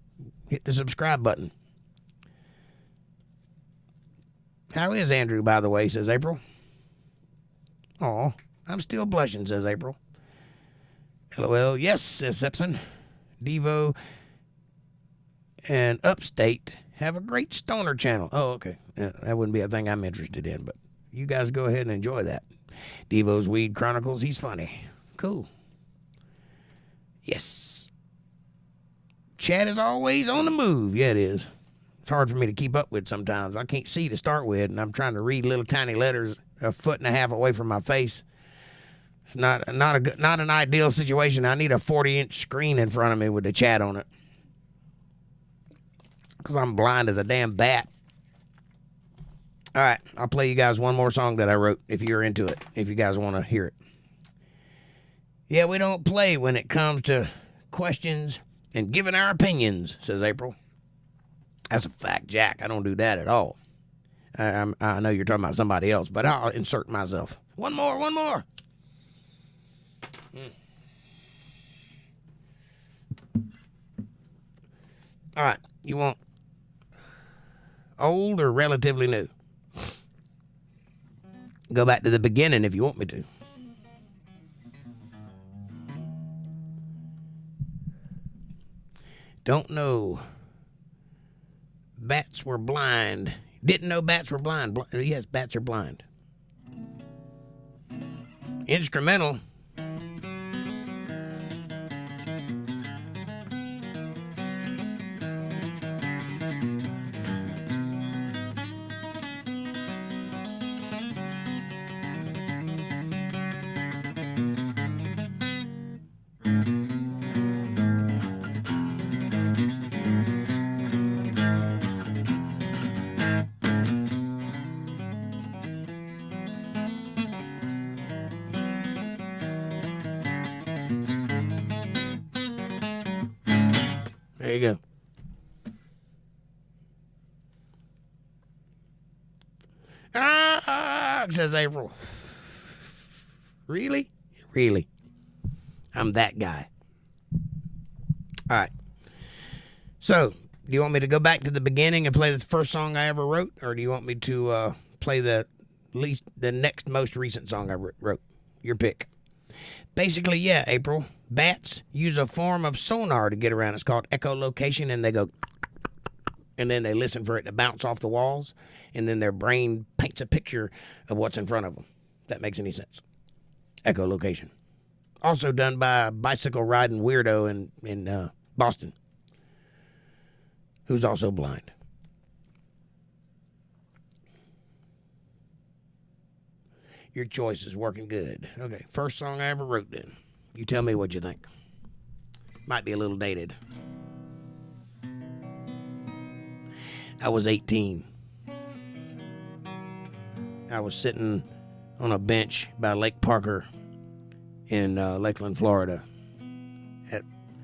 Hit the subscribe button. How is Andrew, by the way, says April. Aw, I'm still blushing, says April. LOL, yes, says Sepson. Devo and Upstate have a great stoner channel. Oh, okay. Yeah, that wouldn't be a thing I'm interested in, but you guys go ahead and enjoy that. Devo's Weed Chronicles, he's funny. Cool. Yes. Chat is always on the move. Yeah, it is. It's hard for me to keep up with sometimes. I can't see to start with, and I'm trying to read little tiny letters a foot and a half away from my face. It's not an ideal situation. I need a 40-inch screen in front of me with the chat on it, because I'm blind as a damn bat. All right, I'll play you guys one more song that I wrote if you're into it, if you guys want to hear it. Yeah, we don't play when it comes to questions and giving our opinions, says April. That's a fact, Jack. I don't do that at all. I know you're talking about somebody else, but I'll insert myself. One more. All right, you want old or relatively new? Go back to the beginning if you want me to. Don't know. Bats were blind. Didn't know bats were blind. Yes, bats are blind. Instrumental. There you go. Ah, says April. Really? Really? I'm that guy. All right. So, do you want me to go back to the beginning and play the first song I ever wrote? Or do you want me to play the next most recent song I wrote? Your pick. Basically, yeah, April. Bats use a form of sonar to get around. It's called echolocation, and they go, and then they listen for it to bounce off the walls, and then their brain paints a picture of what's in front of them. If that makes any sense. Echolocation. Also done by a bicycle riding weirdo in Boston, who's also blind. Your choice is working good. Okay, first song I ever wrote then. You tell me what you think. Might be a little dated. I was 18. I was sitting on a bench by Lake Parker in Lakeland, Florida at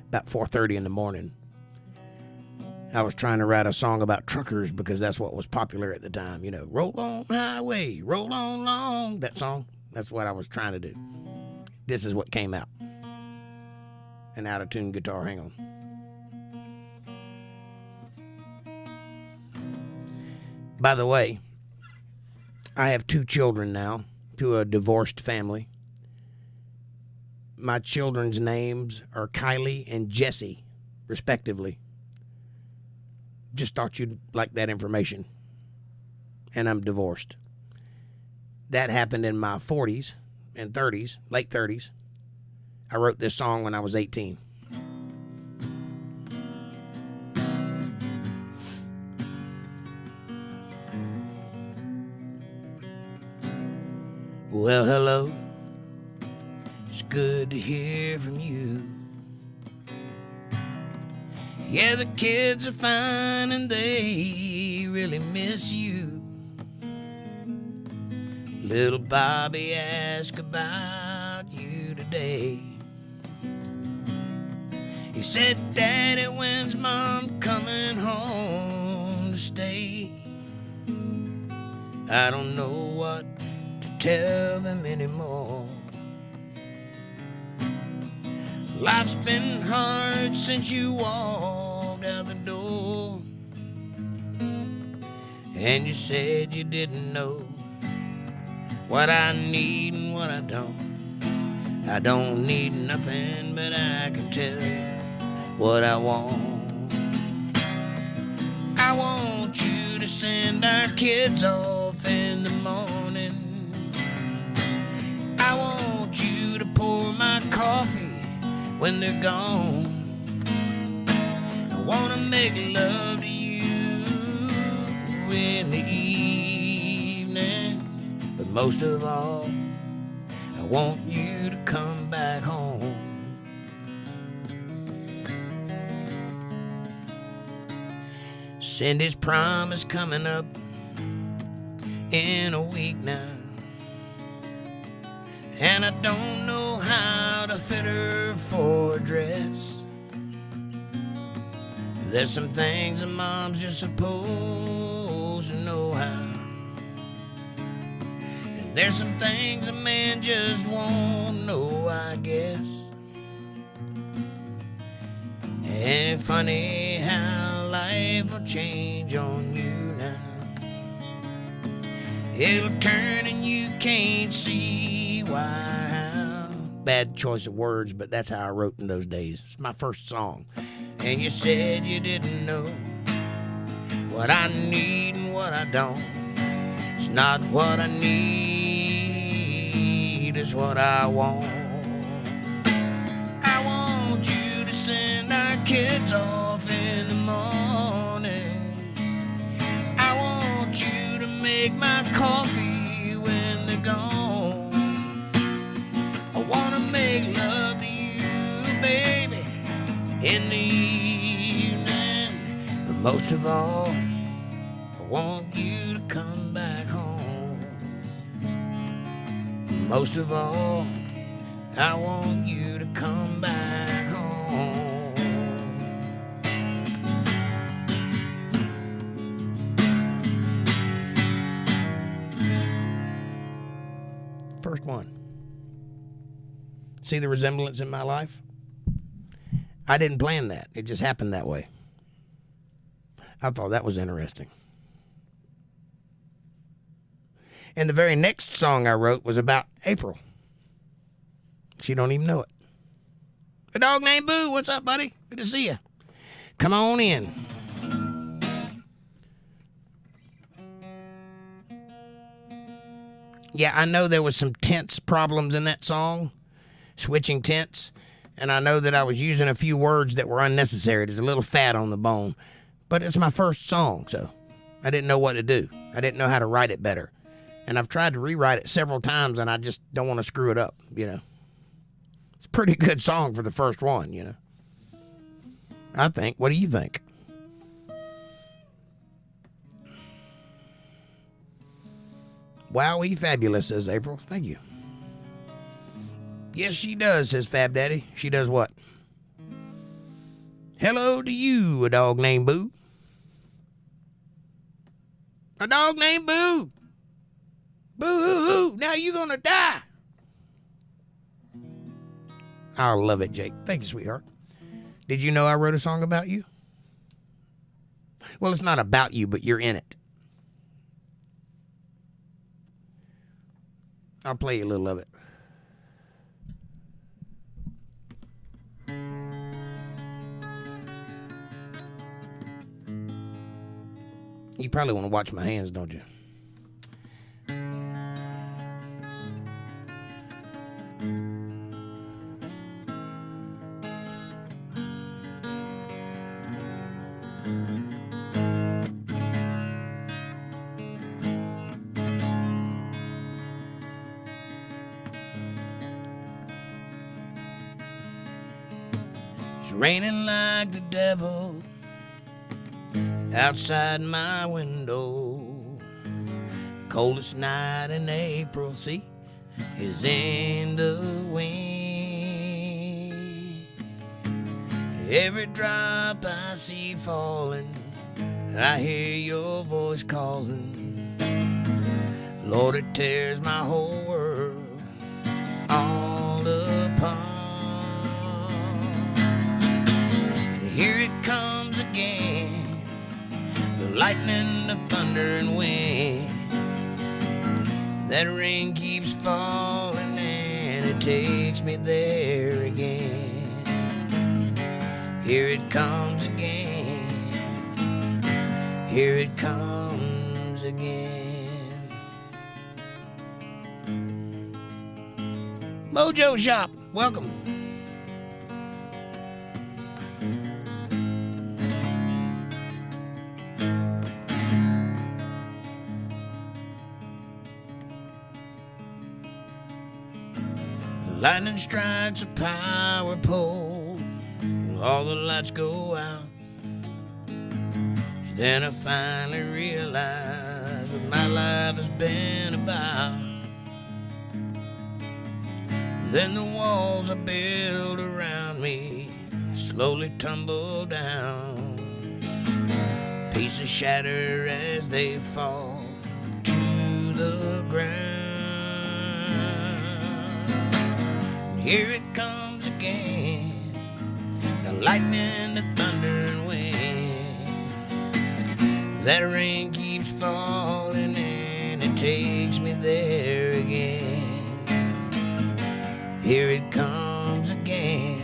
about 4:30 in the morning. I was trying to write a song about truckers because that's what was popular at the time. You know, roll on highway, roll on long. That song, that's what I was trying to do. This is what came out. An out-of-tune guitar, hang on. By the way, I have 2 children now, to a divorced family. My children's names are Kylie and Jesse, respectively. Just thought you'd like that information. And I'm divorced. That happened in my 40s and 30s, late 30s. I wrote this song when I was 18. Well, hello. It's good to hear from you. Yeah, the kids are fine and they really miss you. Little Bobby asked about you today. He said, Daddy, when's Mom coming home to stay? I don't know what to tell them anymore. Life's been hard since you walked out the door. And you said you didn't know what I need and what I don't. I don't need nothing, but I can tell you what I want. I want you to send our kids off in the morning. I want you to pour my coffee when they're gone. I want to make love to you in the evening. But most of all, I want you to come back home. Cindy's prom is coming up in a week now, and I don't know how to fit her for a dress. There's some things a mom's just supposed to know how, and there's some things a man just won't know, I guess. And funny how life will change on you now. It'll turn and you can't see why. Bad choice of words, but that's how I wrote in those days. It's my first song. And you said you didn't know what I need and what I don't. It's not what I need, it's what I want. I want you to send our kids off in the morning. I want you to make my coffee when they're gone. I want to make love to you, baby, in the evening. But most of all, I want you to come back home. Most of all, I want you to come back home. First one. See the resemblance in my life? I didn't plan that. It just happened that way. I thought that was interesting. And the very next song I wrote was about April. She don't even know it. A dog named Boo. What's up, buddy? Good to see you. Come on in. Yeah, I know there was some tense problems in that song, switching tense, and I know that I was using a few words that were unnecessary. There's a little fat on the bone, but it's my first song, so I didn't know what to do. I didn't know how to write it better, and I've tried to rewrite it several times, and I just don't want to screw it up, you know. It's a pretty good song for the first one, you know. I think. What do you think? Wowee fabulous, says April. Thank you. Yes, she does, says Fab Daddy. She does what? Hello to you, a dog named Boo. A dog named Boo. Boo, now you gonna die. I love it, Jake. Thank you, sweetheart. Did you know I wrote a song about you? Well, it's not about you, but you're in it. I'll play you a little of it. You probably want to watch my hands, don't you? It's raining like the devil outside my window. Coldest night in April, see, is in the wind. Every drop I see falling, I hear your voice calling. Lord, it tears my whole world all apart. Here it comes again, the lightning, the thunder and wind. That rain keeps falling and it takes me there again. Here it comes again, here it comes again. Mojo Shop, welcome. Lightning strikes a power pole, all the lights go out. Then I finally realize what my life has been about. Then the walls I built around me slowly tumble down. Pieces shatter as they fall to the ground. Here it comes again, the lightning, the thunder and wind. That rain keeps falling and it takes me there again. Here it comes again.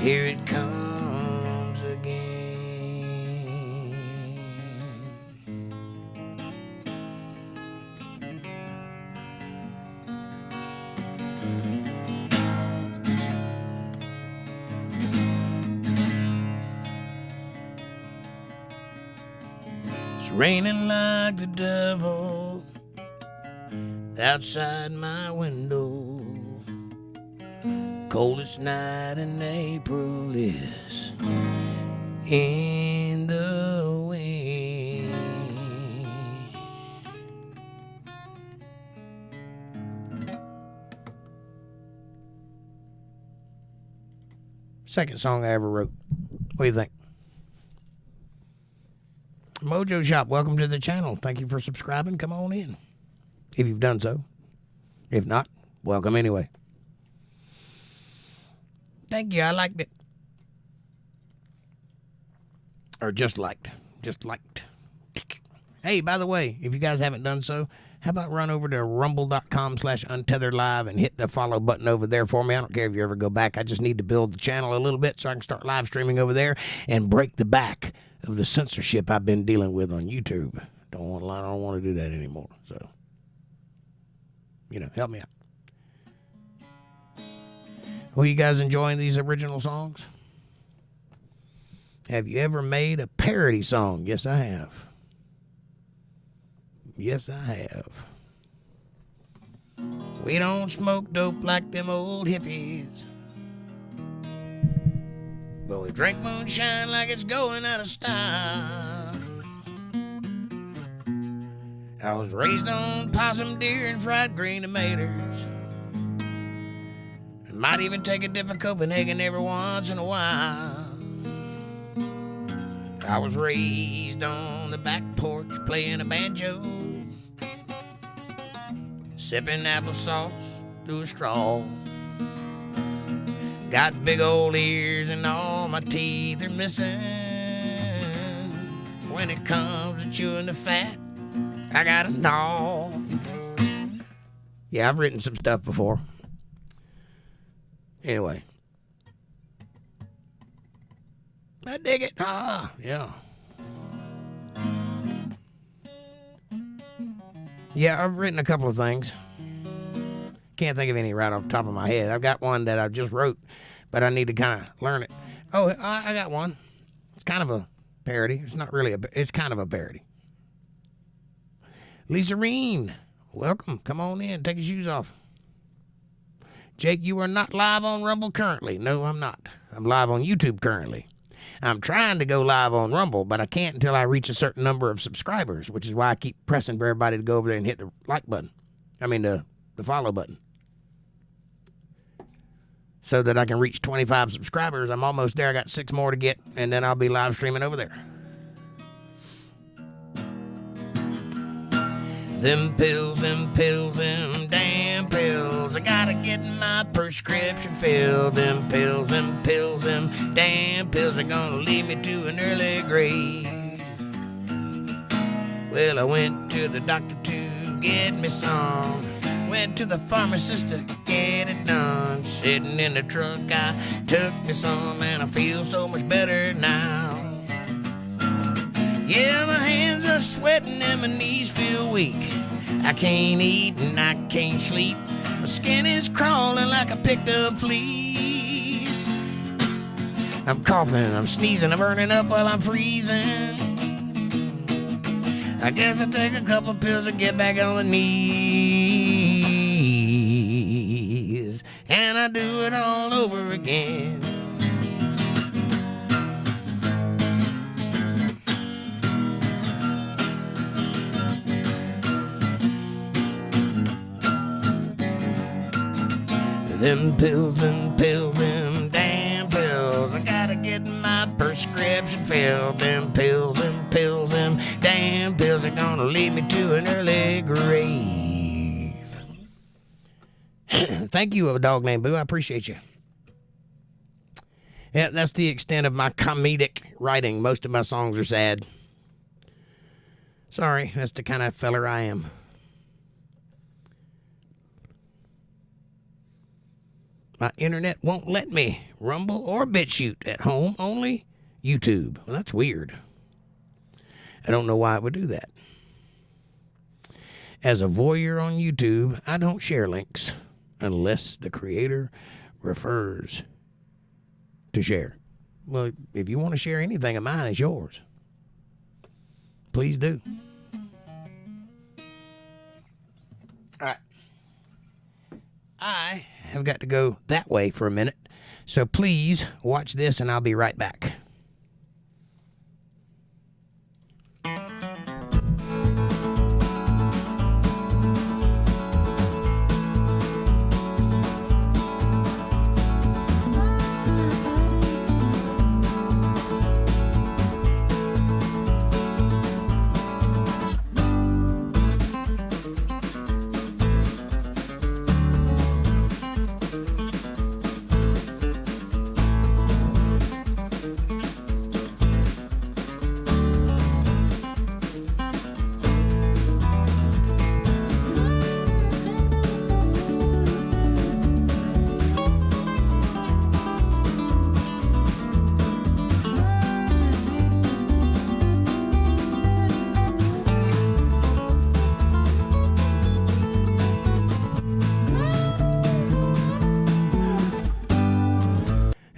Here it comes again. It's raining like the devil outside my window. Coldest night in April is in the wind. Second song I ever wrote. What do you think? Mojo Shop, welcome to the channel. Thank you for subscribing. Come on in if you've done so. If not, welcome anyway. Thank you. I liked it. Or just liked. Just liked. Hey, by the way, if you guys haven't done so, how about run over to rumble.com/UntetheredLive and hit the follow button over there for me. I don't care if you ever go back. I just need to build the channel a little bit so I can start live streaming over there and break the back of the censorship I've been dealing with on YouTube. I don't want to do that anymore. So, help me out. Well, you guys enjoying these original songs? Have you ever made a parody song? Yes, I have. Yes, I have. We don't smoke dope like them old hippies, but we drink moonshine like it's going out of style. I was raised on possum, deer, and fried green tomatoes. Might even take a dip of Copenhagen every once in a while. I was raised on the back porch playing a banjo, sipping applesauce through a straw. Got big old ears and all my teeth are missing. When it comes to chewing the fat, I got a gnaw. Yeah, I've written some stuff before. Anyway. I dig it. Yeah. Yeah, I've written a couple of things. Can't think of any right off the top of my head. I've got one that I just wrote, but I need to kind of learn it. Oh, I got one. It's kind of a parody. It's not really it's kind of a parody. Lisa Reen, welcome. Come on in. Take your shoes off. Jake, you are not live on Rumble currently. No, I'm not. I'm live on YouTube currently. I'm trying to go live on Rumble, but I can't until I reach a certain number of subscribers, which is why I keep pressing for everybody to go over there and hit the like button. I mean, the follow button. So that I can reach 25 subscribers. I'm almost there. I got 6 more to get, and then I'll be live streaming over there. Them pills, them damn pills. I gotta get my prescription filled. Them pills, them damn pills are gonna lead me to an early grave. Well, I went to the doctor to get me some. Went to the pharmacist to get it done. Sitting in the truck, I took me some, and I feel so much better now. Yeah, my hands are sweating and my knees feel weak. I can't eat and I can't sleep. My skin is crawling like a picked up fleas. I'm coughing, I'm sneezing, I'm burning up while I'm freezing. I guess I'll take a couple pills to get back on the knees. And I do it all over again. Them pills, them damn pills. I gotta get my prescription filled. Them pills, them damn pills are gonna lead me to an early grave. Thank you, a dog named Boo. I appreciate you. Yeah, that's the extent of my comedic writing. Most of my songs are sad. Sorry, that's the kind of feller I am. My internet won't let me Rumble or BitChute at home, only YouTube. Well, that's weird. I don't know why it would do that. As a voyeur on YouTube, I don't share links unless the creator refers to share. Well, if you want to share anything of mine, it's yours. Please do. All right. I have got to go that way for a minute, so please watch this and I'll be right back.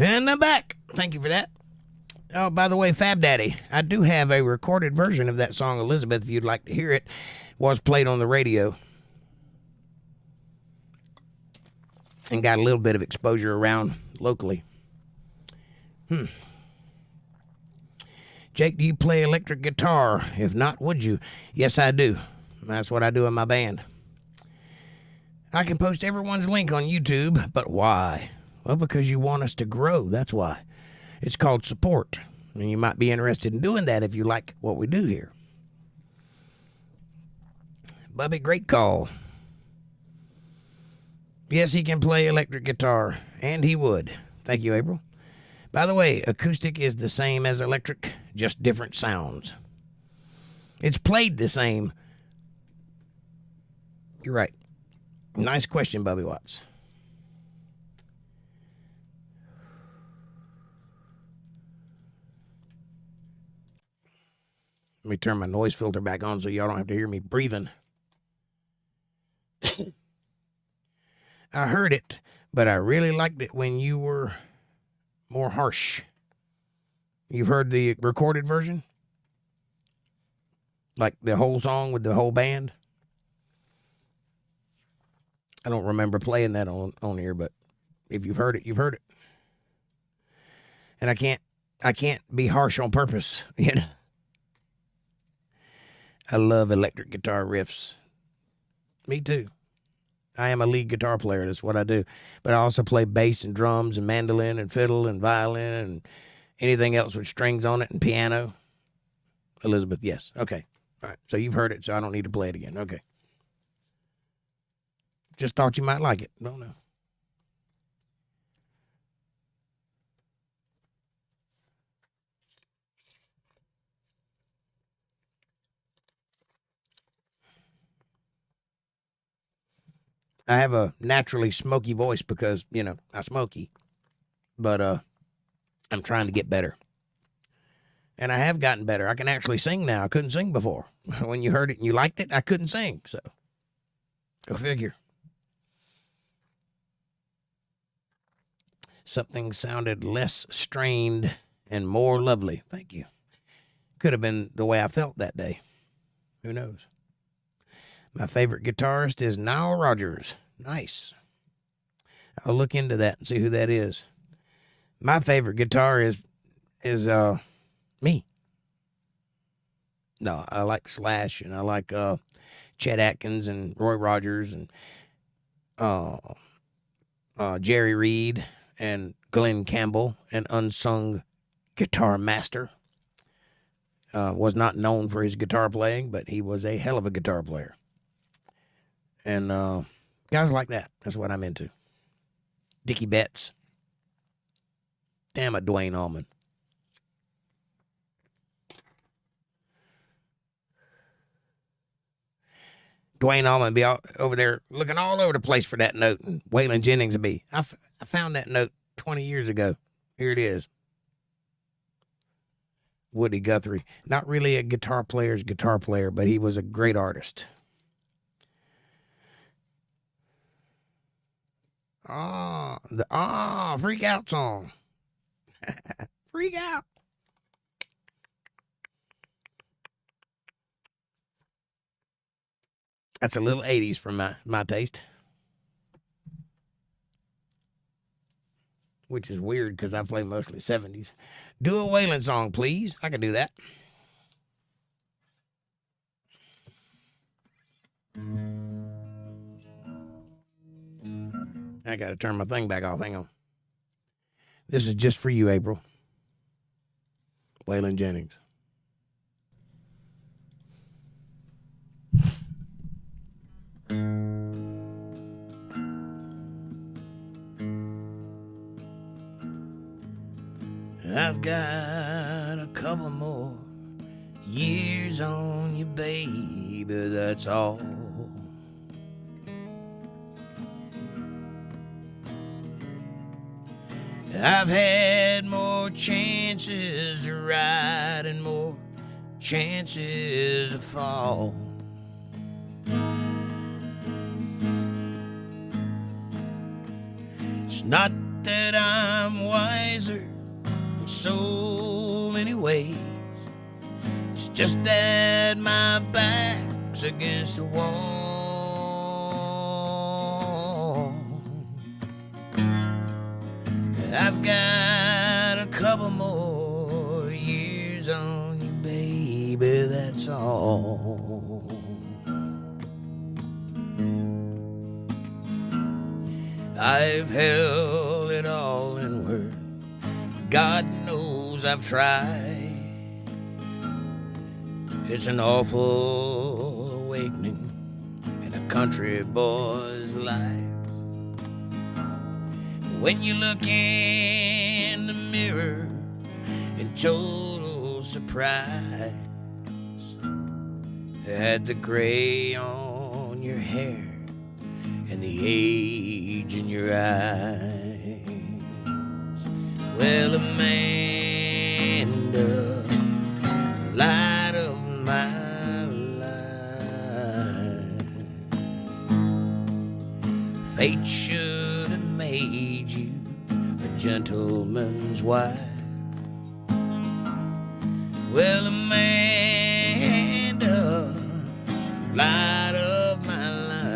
And I'm back. Thank you for that. Oh, by the way, Fab Daddy, I do have a recorded version of that song, Elizabeth, if you'd like to hear it. Was played on the radio. And got a little bit of exposure around locally. Jake, do you play electric guitar? If not, would you? Yes, I do. That's what I do in my band. I can post everyone's link on YouTube, but why? Well, because you want us to grow, that's why. It's called support, and you might be interested in doing that if you like what we do here. Bubby, great call. Yes, he can play electric guitar, and he would. Thank you, April. By the way, acoustic is the same as electric, just different sounds. It's played the same. You're right. Nice question, Bubby Watts. Let me turn my noise filter back on so y'all don't have to hear me breathing. I heard it, but I really liked it when you were more harsh. You've heard the recorded version? Like the whole song with the whole band? I don't remember playing that on here, but if you've heard it, you've heard it. And I can't be harsh on purpose, you know. I love electric guitar riffs. Me too. I am a lead guitar player. That's what I do. But I also play bass and drums and mandolin and fiddle and violin and anything else with strings on it and piano. Elizabeth, yes. Okay. All right. So you've heard it, so I don't need to play it again. Okay. Just thought you might like it. Don't know. I have a naturally smoky voice because, you know, I smoky. But I'm trying to get better. And I have gotten better. I can actually sing now. I couldn't sing before. When you heard it and you liked it, I couldn't sing. So, go figure. Something sounded less strained and more lovely. Thank you. Could have been the way I felt that day. Who knows? My favorite guitarist is Nile Rodgers. Nice. I'll look into that and see who that is. My favorite guitar is me. No, I like Slash and I like Chet Atkins and Roy Rogers and Jerry Reed and Glenn Campbell, an unsung guitar master. Was not known for his guitar playing, but he was a hell of a guitar player. And guys like that, that's what I'm into. Dickie Betts. Damn it, Dwayne Allman. Dwayne Allman would be over there looking all over the place for that note, and Waylon Jennings would be. I found that note 20 years ago. Here it is. Woody Guthrie. Not really a guitar player, but he was a great artist. Freak Out song. Freak Out. That's a little 80s for my taste. Which is weird because I play mostly 70s. Do a Waylon song, please. I can do that. I got to turn my thing back off. Hang on. This is just for you, April. Waylon Jennings. I've got a couple more years on you, baby, that's all. I've had more chances to ride and more chances to fall. It's not that I'm wiser in so many ways. It's just that my back's against the wall. I've got a couple more years on you, baby, that's all. I've held it all in word. God knows I've tried. It's an awful awakening in a country boy's life. When you look in the mirror in total surprise at the gray on your hair and the age in your eyes. Well, Amanda, light of my life, fate should have made you a gentleman's wife. Well, Amanda, light of my life,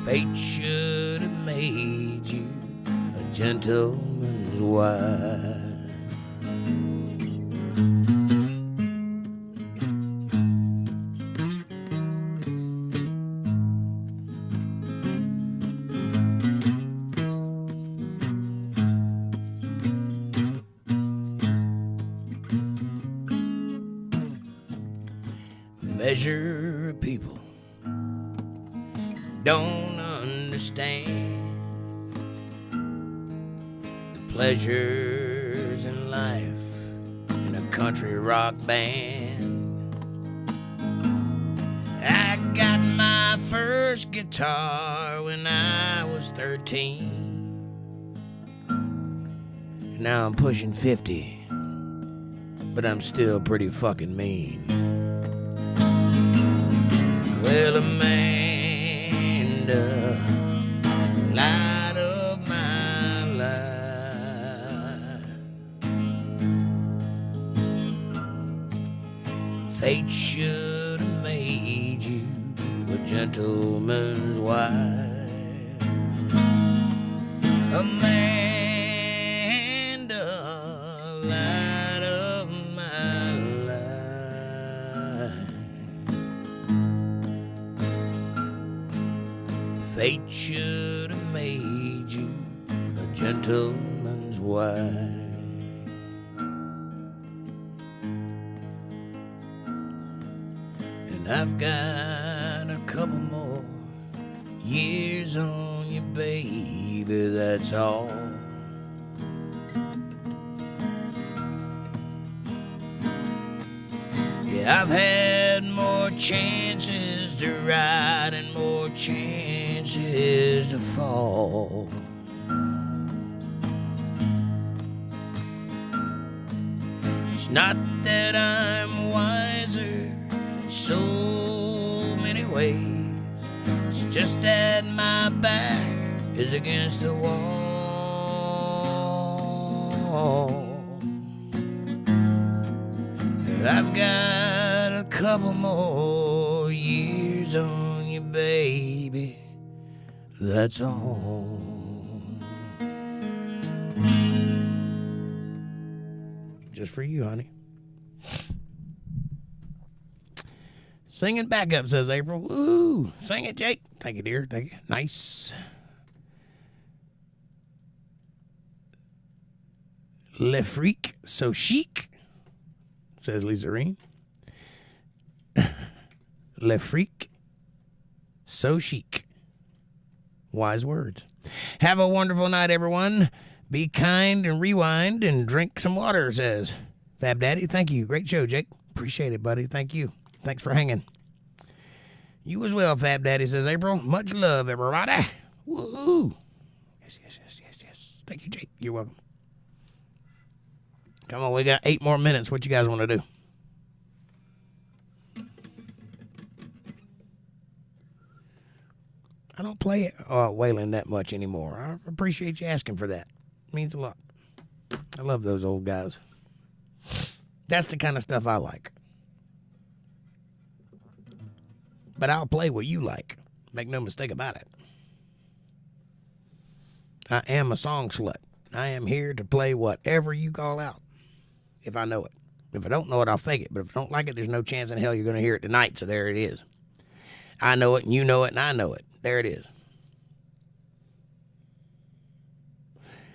fate should have made you a gentleman's wife. Measure of people don't understand the pleasures in life in a country rock band. I got my first guitar when I was 13. Now I'm pushing 50, but I'm still pretty fucking mean. Well, Amanda, light of my life, fate should have made you a gentleman's wife. Amanda, light of my life, fate should have made you a gentleman's wife. And I've got a couple more years on you, baby, that's all. Yeah, I've had more chances to ride and more chances to fall. It's not that I'm wiser in so many ways. It's just that my back is against the wall. I've got a couple more years on you, baby. That's all. Just for you, honey. Singing backup, says April. Woo! Sing it, Jake. Thank you, dear. Thank you. Nice. Le freak, so chic, says Lisa Reen. Le freak, so chic. Wise words. Have a wonderful night, everyone. Be kind and rewind and drink some water, says Fab Daddy. Thank you. Great show, Jake. Appreciate it, buddy. Thank you. Thanks for hanging. You as well, Fab Daddy, says April. Much love, everybody. Woo! Yes, yes, yes, yes, yes. Thank you, Jake. You're welcome. Come on, we got 8 more minutes. What you guys want to do? I don't play Waylon that much anymore. I appreciate you asking for that. It means a lot. I love those old guys. That's the kind of stuff I like. But I'll play what you like. Make no mistake about it. I am a song slut. I am here to play whatever you call out. If I know it. If I don't know it, I'll fake it. But if I don't like it, there's no chance in hell you're going to hear it tonight. So there it is. I know it, and you know it, and I know it. There it is.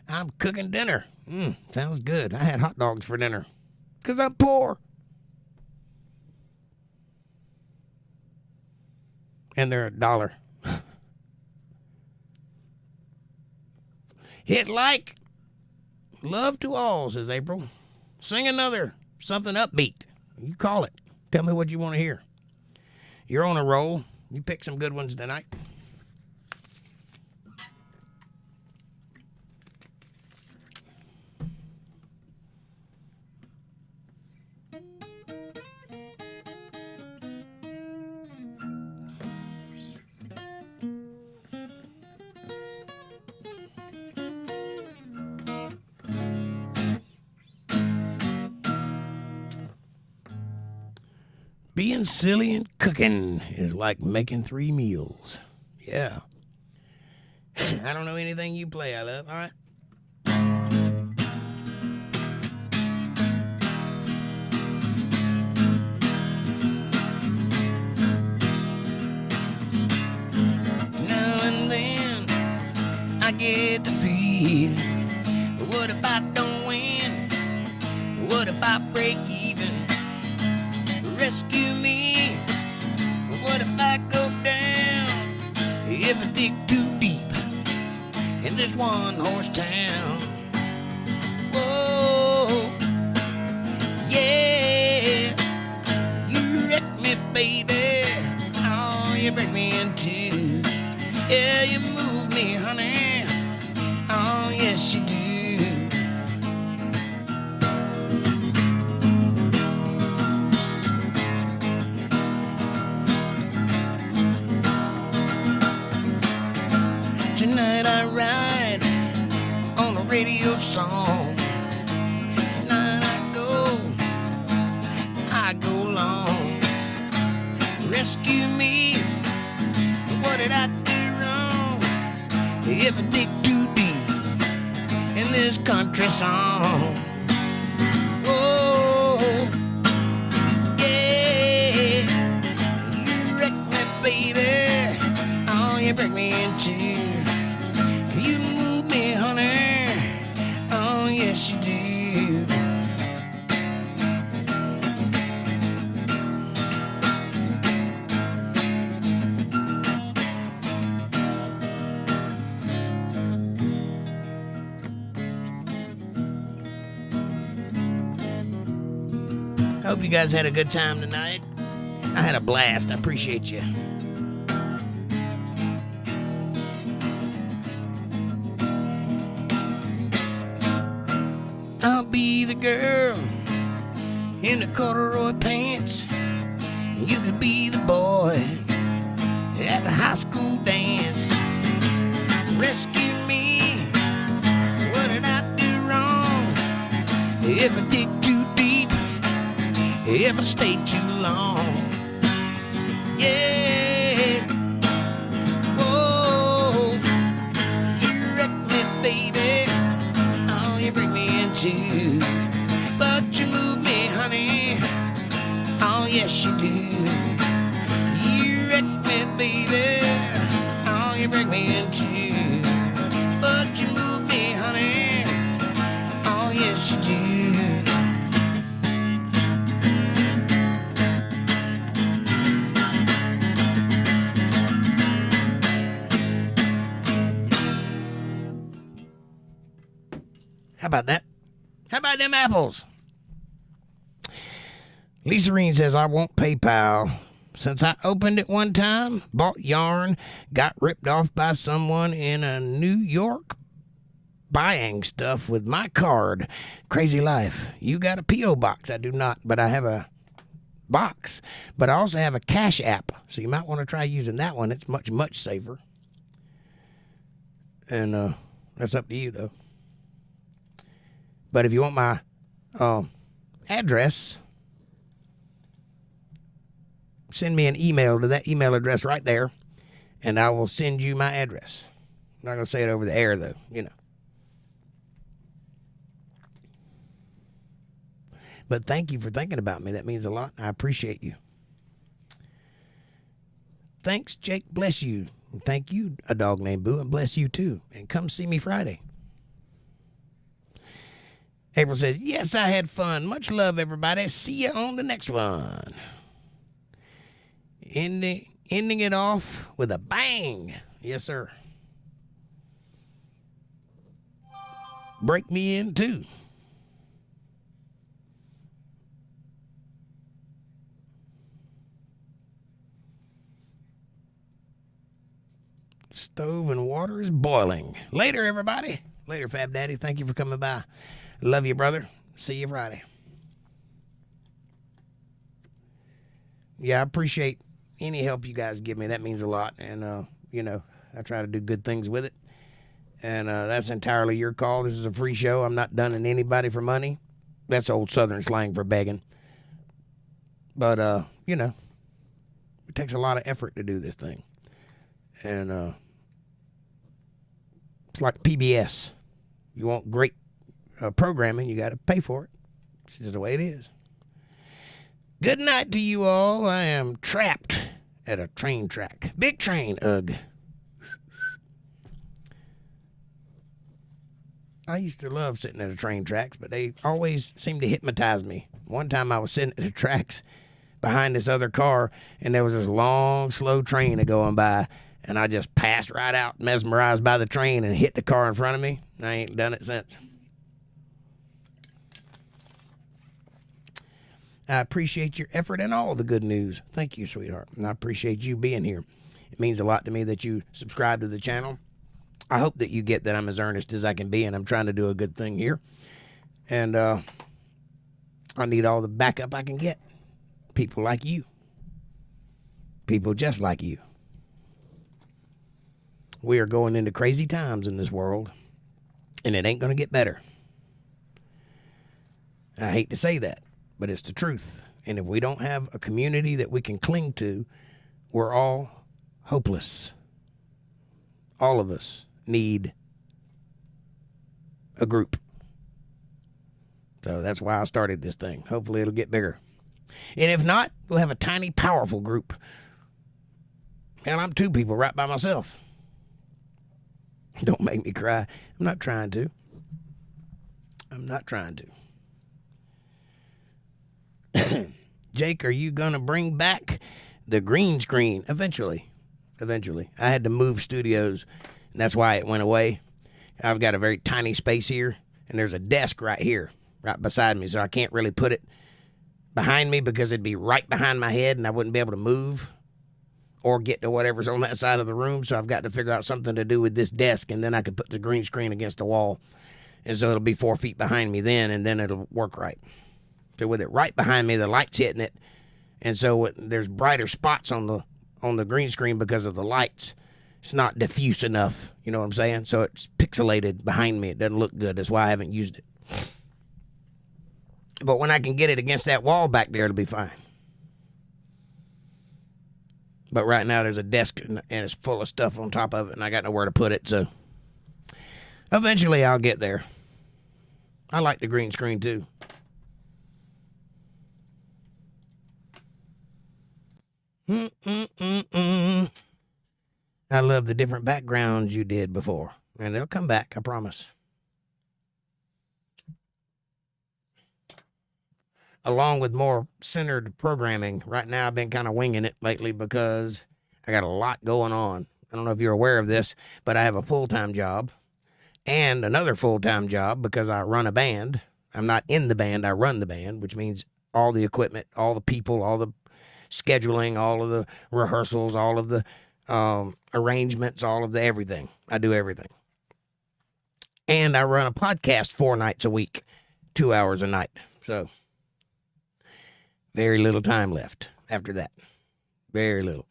I'm cooking dinner. Sounds good. I had hot dogs for dinner. Because I'm poor. And they're $1. Hit like. Love to all, says April. Sing another something upbeat. You call it. Tell me what you want to hear. You're on a roll. You pick some good ones tonight. Being silly and cooking is like making 3 meals. Yeah. I don't know anything you play, I love. All right. Now and then I get the feel. What if I don't win? What if I break even? Rescue me. What if I go down? If I dig too deep in this one-horse town. Whoa, yeah. You wreck me, baby. Oh, you break me in two. Yeah, you move me, honey. Oh, yes, you do. Tonight I ride on a radio song. Tonight I go long. Rescue me. What did I do wrong? If I dig too deep in this country song. Whoa, yeah. You wreck me, baby. Oh, you break me in two. You move me, honey. Oh, yes, you do. Hope you guys had a good time tonight. I had a blast. I appreciate you. I'll be the girl in the corduroy pants. You could be the boy at the high school dance. Rescue me. What did I do wrong? If I dig too deep, if I stay too long. Yeah. Oh, you wreck me, baby. Oh, you bring me into. But you move me, honey. Oh, yes, you do. You wreck me, baby. Oh, you bring me into. But you move me, honey. Oh, yes, you do. How about that? How about them apples? Lisa Reen says, I want PayPal. Since I opened it one time, bought yarn, got ripped off by someone in a New York buying stuff with my card. Crazy life. You got a P.O. box. I do not, but I have a box. But I also have a CashApp, so you might want to try using that one. It's much, much safer. And that's up to you, though. But if you want my address, send me an email to that email address right there, and I will send you my address. I'm not going to say it over the air, though, you know. But thank you for thinking about me. That means a lot. I appreciate you. Thanks, Jake. Bless you. And thank you, a dog named Boo, and bless you, too. And come see me Friday. April says, yes, I had fun. Much love, everybody. See you on the next one. Ending it off with a bang. Yes, sir. Break me in, too. Stove and water is boiling. Later, everybody. Later, Fab Daddy. Thank you for coming by. Love you, brother. See you Friday. Yeah, I appreciate any help you guys give me. That means a lot. And, you know, I try to do good things with it. And that's entirely your call. This is a free show. I'm not dunning anybody for money. That's old Southern slang for begging. But, you know, it takes a lot of effort to do this thing. And it's like PBS. You want great programming, you got to pay for it. It's just the way it is. Good night to you all. I am trapped at a train track. Big train, ugh. I used to love sitting at the train tracks, but they always seem to hypnotize me. One time I was sitting at the tracks behind this other car, and there was this long, slow train going by, and I just passed right out, mesmerized by the train, and hit the car in front of me. I ain't done it since. I appreciate your effort and all the good news. Thank you, sweetheart. And I appreciate you being here. It means a lot to me that you subscribe to the channel. I hope that you get that I'm as earnest as I can be, and I'm trying to do a good thing here. And I need all the backup I can get. People like you. People just like you. We are going into crazy times in this world, and it ain't going to get better. I hate to say that, but it's the truth. And if we don't have a community that we can cling to, we're all hopeless. All of us need a group. So that's why I started this thing. Hopefully it'll get bigger. And if not, we'll have a tiny, powerful group. Hell, I'm 2 people right by myself. Don't make me cry. I'm not trying to. I'm not trying to. Jake, are you going to bring back the green screen? Eventually. I had to move studios, and that's why it went away. I've got a very tiny space here, and there's a desk right here, right beside me, so I can't really put it behind me because it'd be right behind my head and I wouldn't be able to move or get to whatever's on that side of the room. So I've got to figure out something to do with this desk, and then I could put the green screen against the wall. And so it'll be 4 feet behind me then, and then it'll work right. So with it right behind me, the light's hitting it. And so there's brighter spots on the green screen because of the lights. It's not diffuse enough, you know what I'm saying? So it's pixelated behind me. It doesn't look good. That's why I haven't used it. But when I can get it against that wall back there, it'll be fine. But right now there's a desk and it's full of stuff on top of it, and I got nowhere to put it. So eventually I'll get there. I like the green screen too. I love the different backgrounds you did before. And they'll come back, I promise. Along with more centered programming. Right now I've been kind of winging it lately because I got a lot going on. I don't know if you're aware of this, but I have a full-time job and another full-time job because I run a band. I'm not in the band, I run the band, which means all the equipment, all the people, all the scheduling, all of the rehearsals, all of the arrangements, all of the everything. I do everything. And I run a podcast 4 nights a week, 2 hours a night. So very little time left after that. Very little.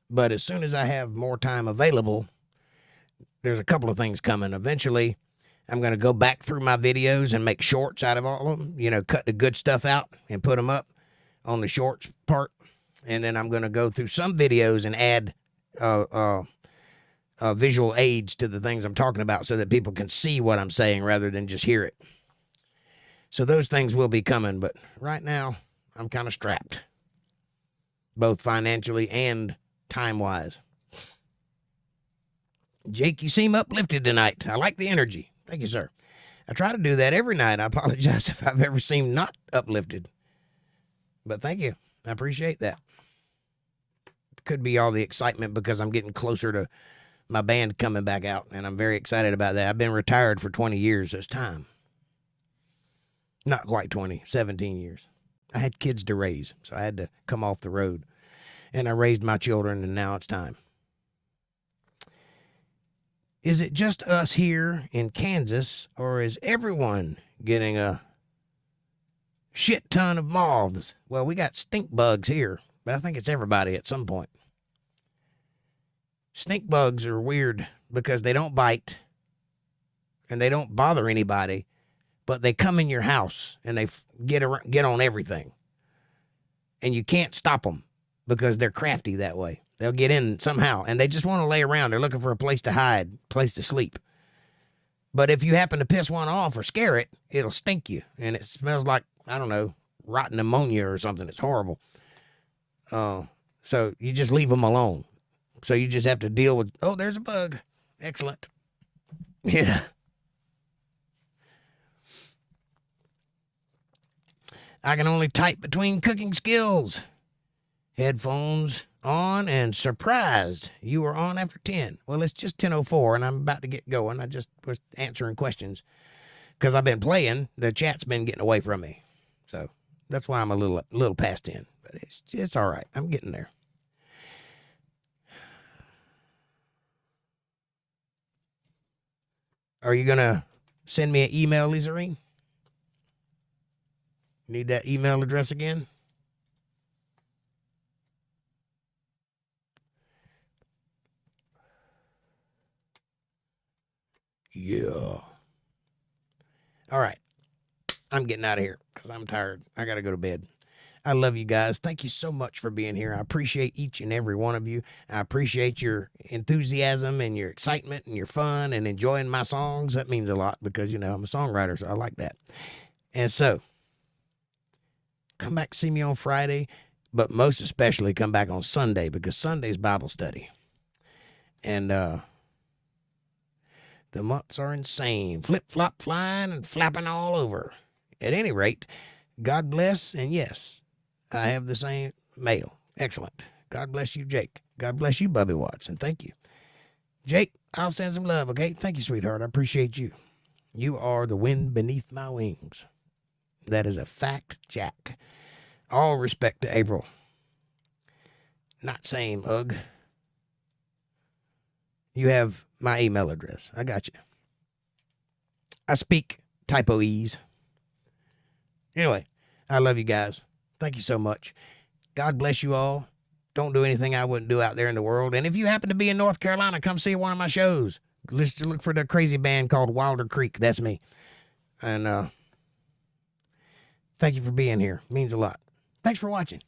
But as soon as I have more time available, there's a couple of things coming. Eventually, I'm going to go back through my videos and make shorts out of all of them. You know, cut the good stuff out and put them up on the shorts part. And then I'm going to go through some videos and add visual aids to the things I'm talking about so that people can see what I'm saying rather than just hear it. So those things will be coming. But right now, I'm kind of strapped, both financially and time-wise. Jake, you seem uplifted tonight. I like the energy. Thank you, sir. I try to do that every night. I apologize if I've ever seemed not uplifted. But thank you. I appreciate that. Could be all the excitement because I'm getting closer to my band coming back out, and I'm very excited about that. I've been retired for 20 years. So it's time. Not quite 20, 17 years. I had kids to raise, so I had to come off the road. And I raised my children, and now it's time. Is it just us here in Kansas, or is everyone getting a shit ton of moths? Well, we got stink bugs here, but I think it's everybody at some point. Stink bugs are weird because they don't bite, and they don't bother anybody, but they come in your house, and they get on everything. And you can't stop them because they're crafty that way. They'll get in somehow, and they just want to lay around. They're looking for a place to hide, place to sleep. But if you happen to piss one off or scare it, it'll stink you, and it smells like, I don't know, rotten ammonia or something. It's horrible. So you just leave them alone. So you just have to deal with, oh, there's a bug. Excellent. Yeah. I can only type between cooking skills. Headphones on and surprised you were on after 10. Well, it's just 10:04 and I'm about to get going. I just was answering questions because I've been playing. The chat's been getting away from me. So that's why I'm a little past 10. But it's all right. I'm getting there. Are you going to send me an email, Lizarine? Need that email address again? Yeah. All right. I'm getting out of here because I'm tired. I got to go to bed. I love you guys. Thank you so much for being here. I appreciate each and every one of you. I appreciate your enthusiasm and your excitement and your fun and enjoying my songs. That means a lot because, you know, I'm a songwriter, so I like that. And so, come back to see me on Friday, but most especially come back on Sunday because Sunday's Bible study. And, the months are insane. Flip-flop flying and flapping all over. At any rate, God bless, and yes, I have the same Mayo. Excellent. God bless you, Jake. God bless you, Bubby Watts, and thank you. Jake, I'll send some love, okay? Thank you, sweetheart. I appreciate you. You are the wind beneath my wings. That is a fact, Jack. All respect to April. Not same, ugh. You have my email address. I got you. I speak typoese. Anyway, I love you guys. Thank you so much. God bless you all. Don't do anything I wouldn't do out there in the world. And if you happen to be in North Carolina, come see one of my shows. Let's look for the crazy band called Wilder Creek. That's me. And thank you for being here. It means a lot. Thanks for watching.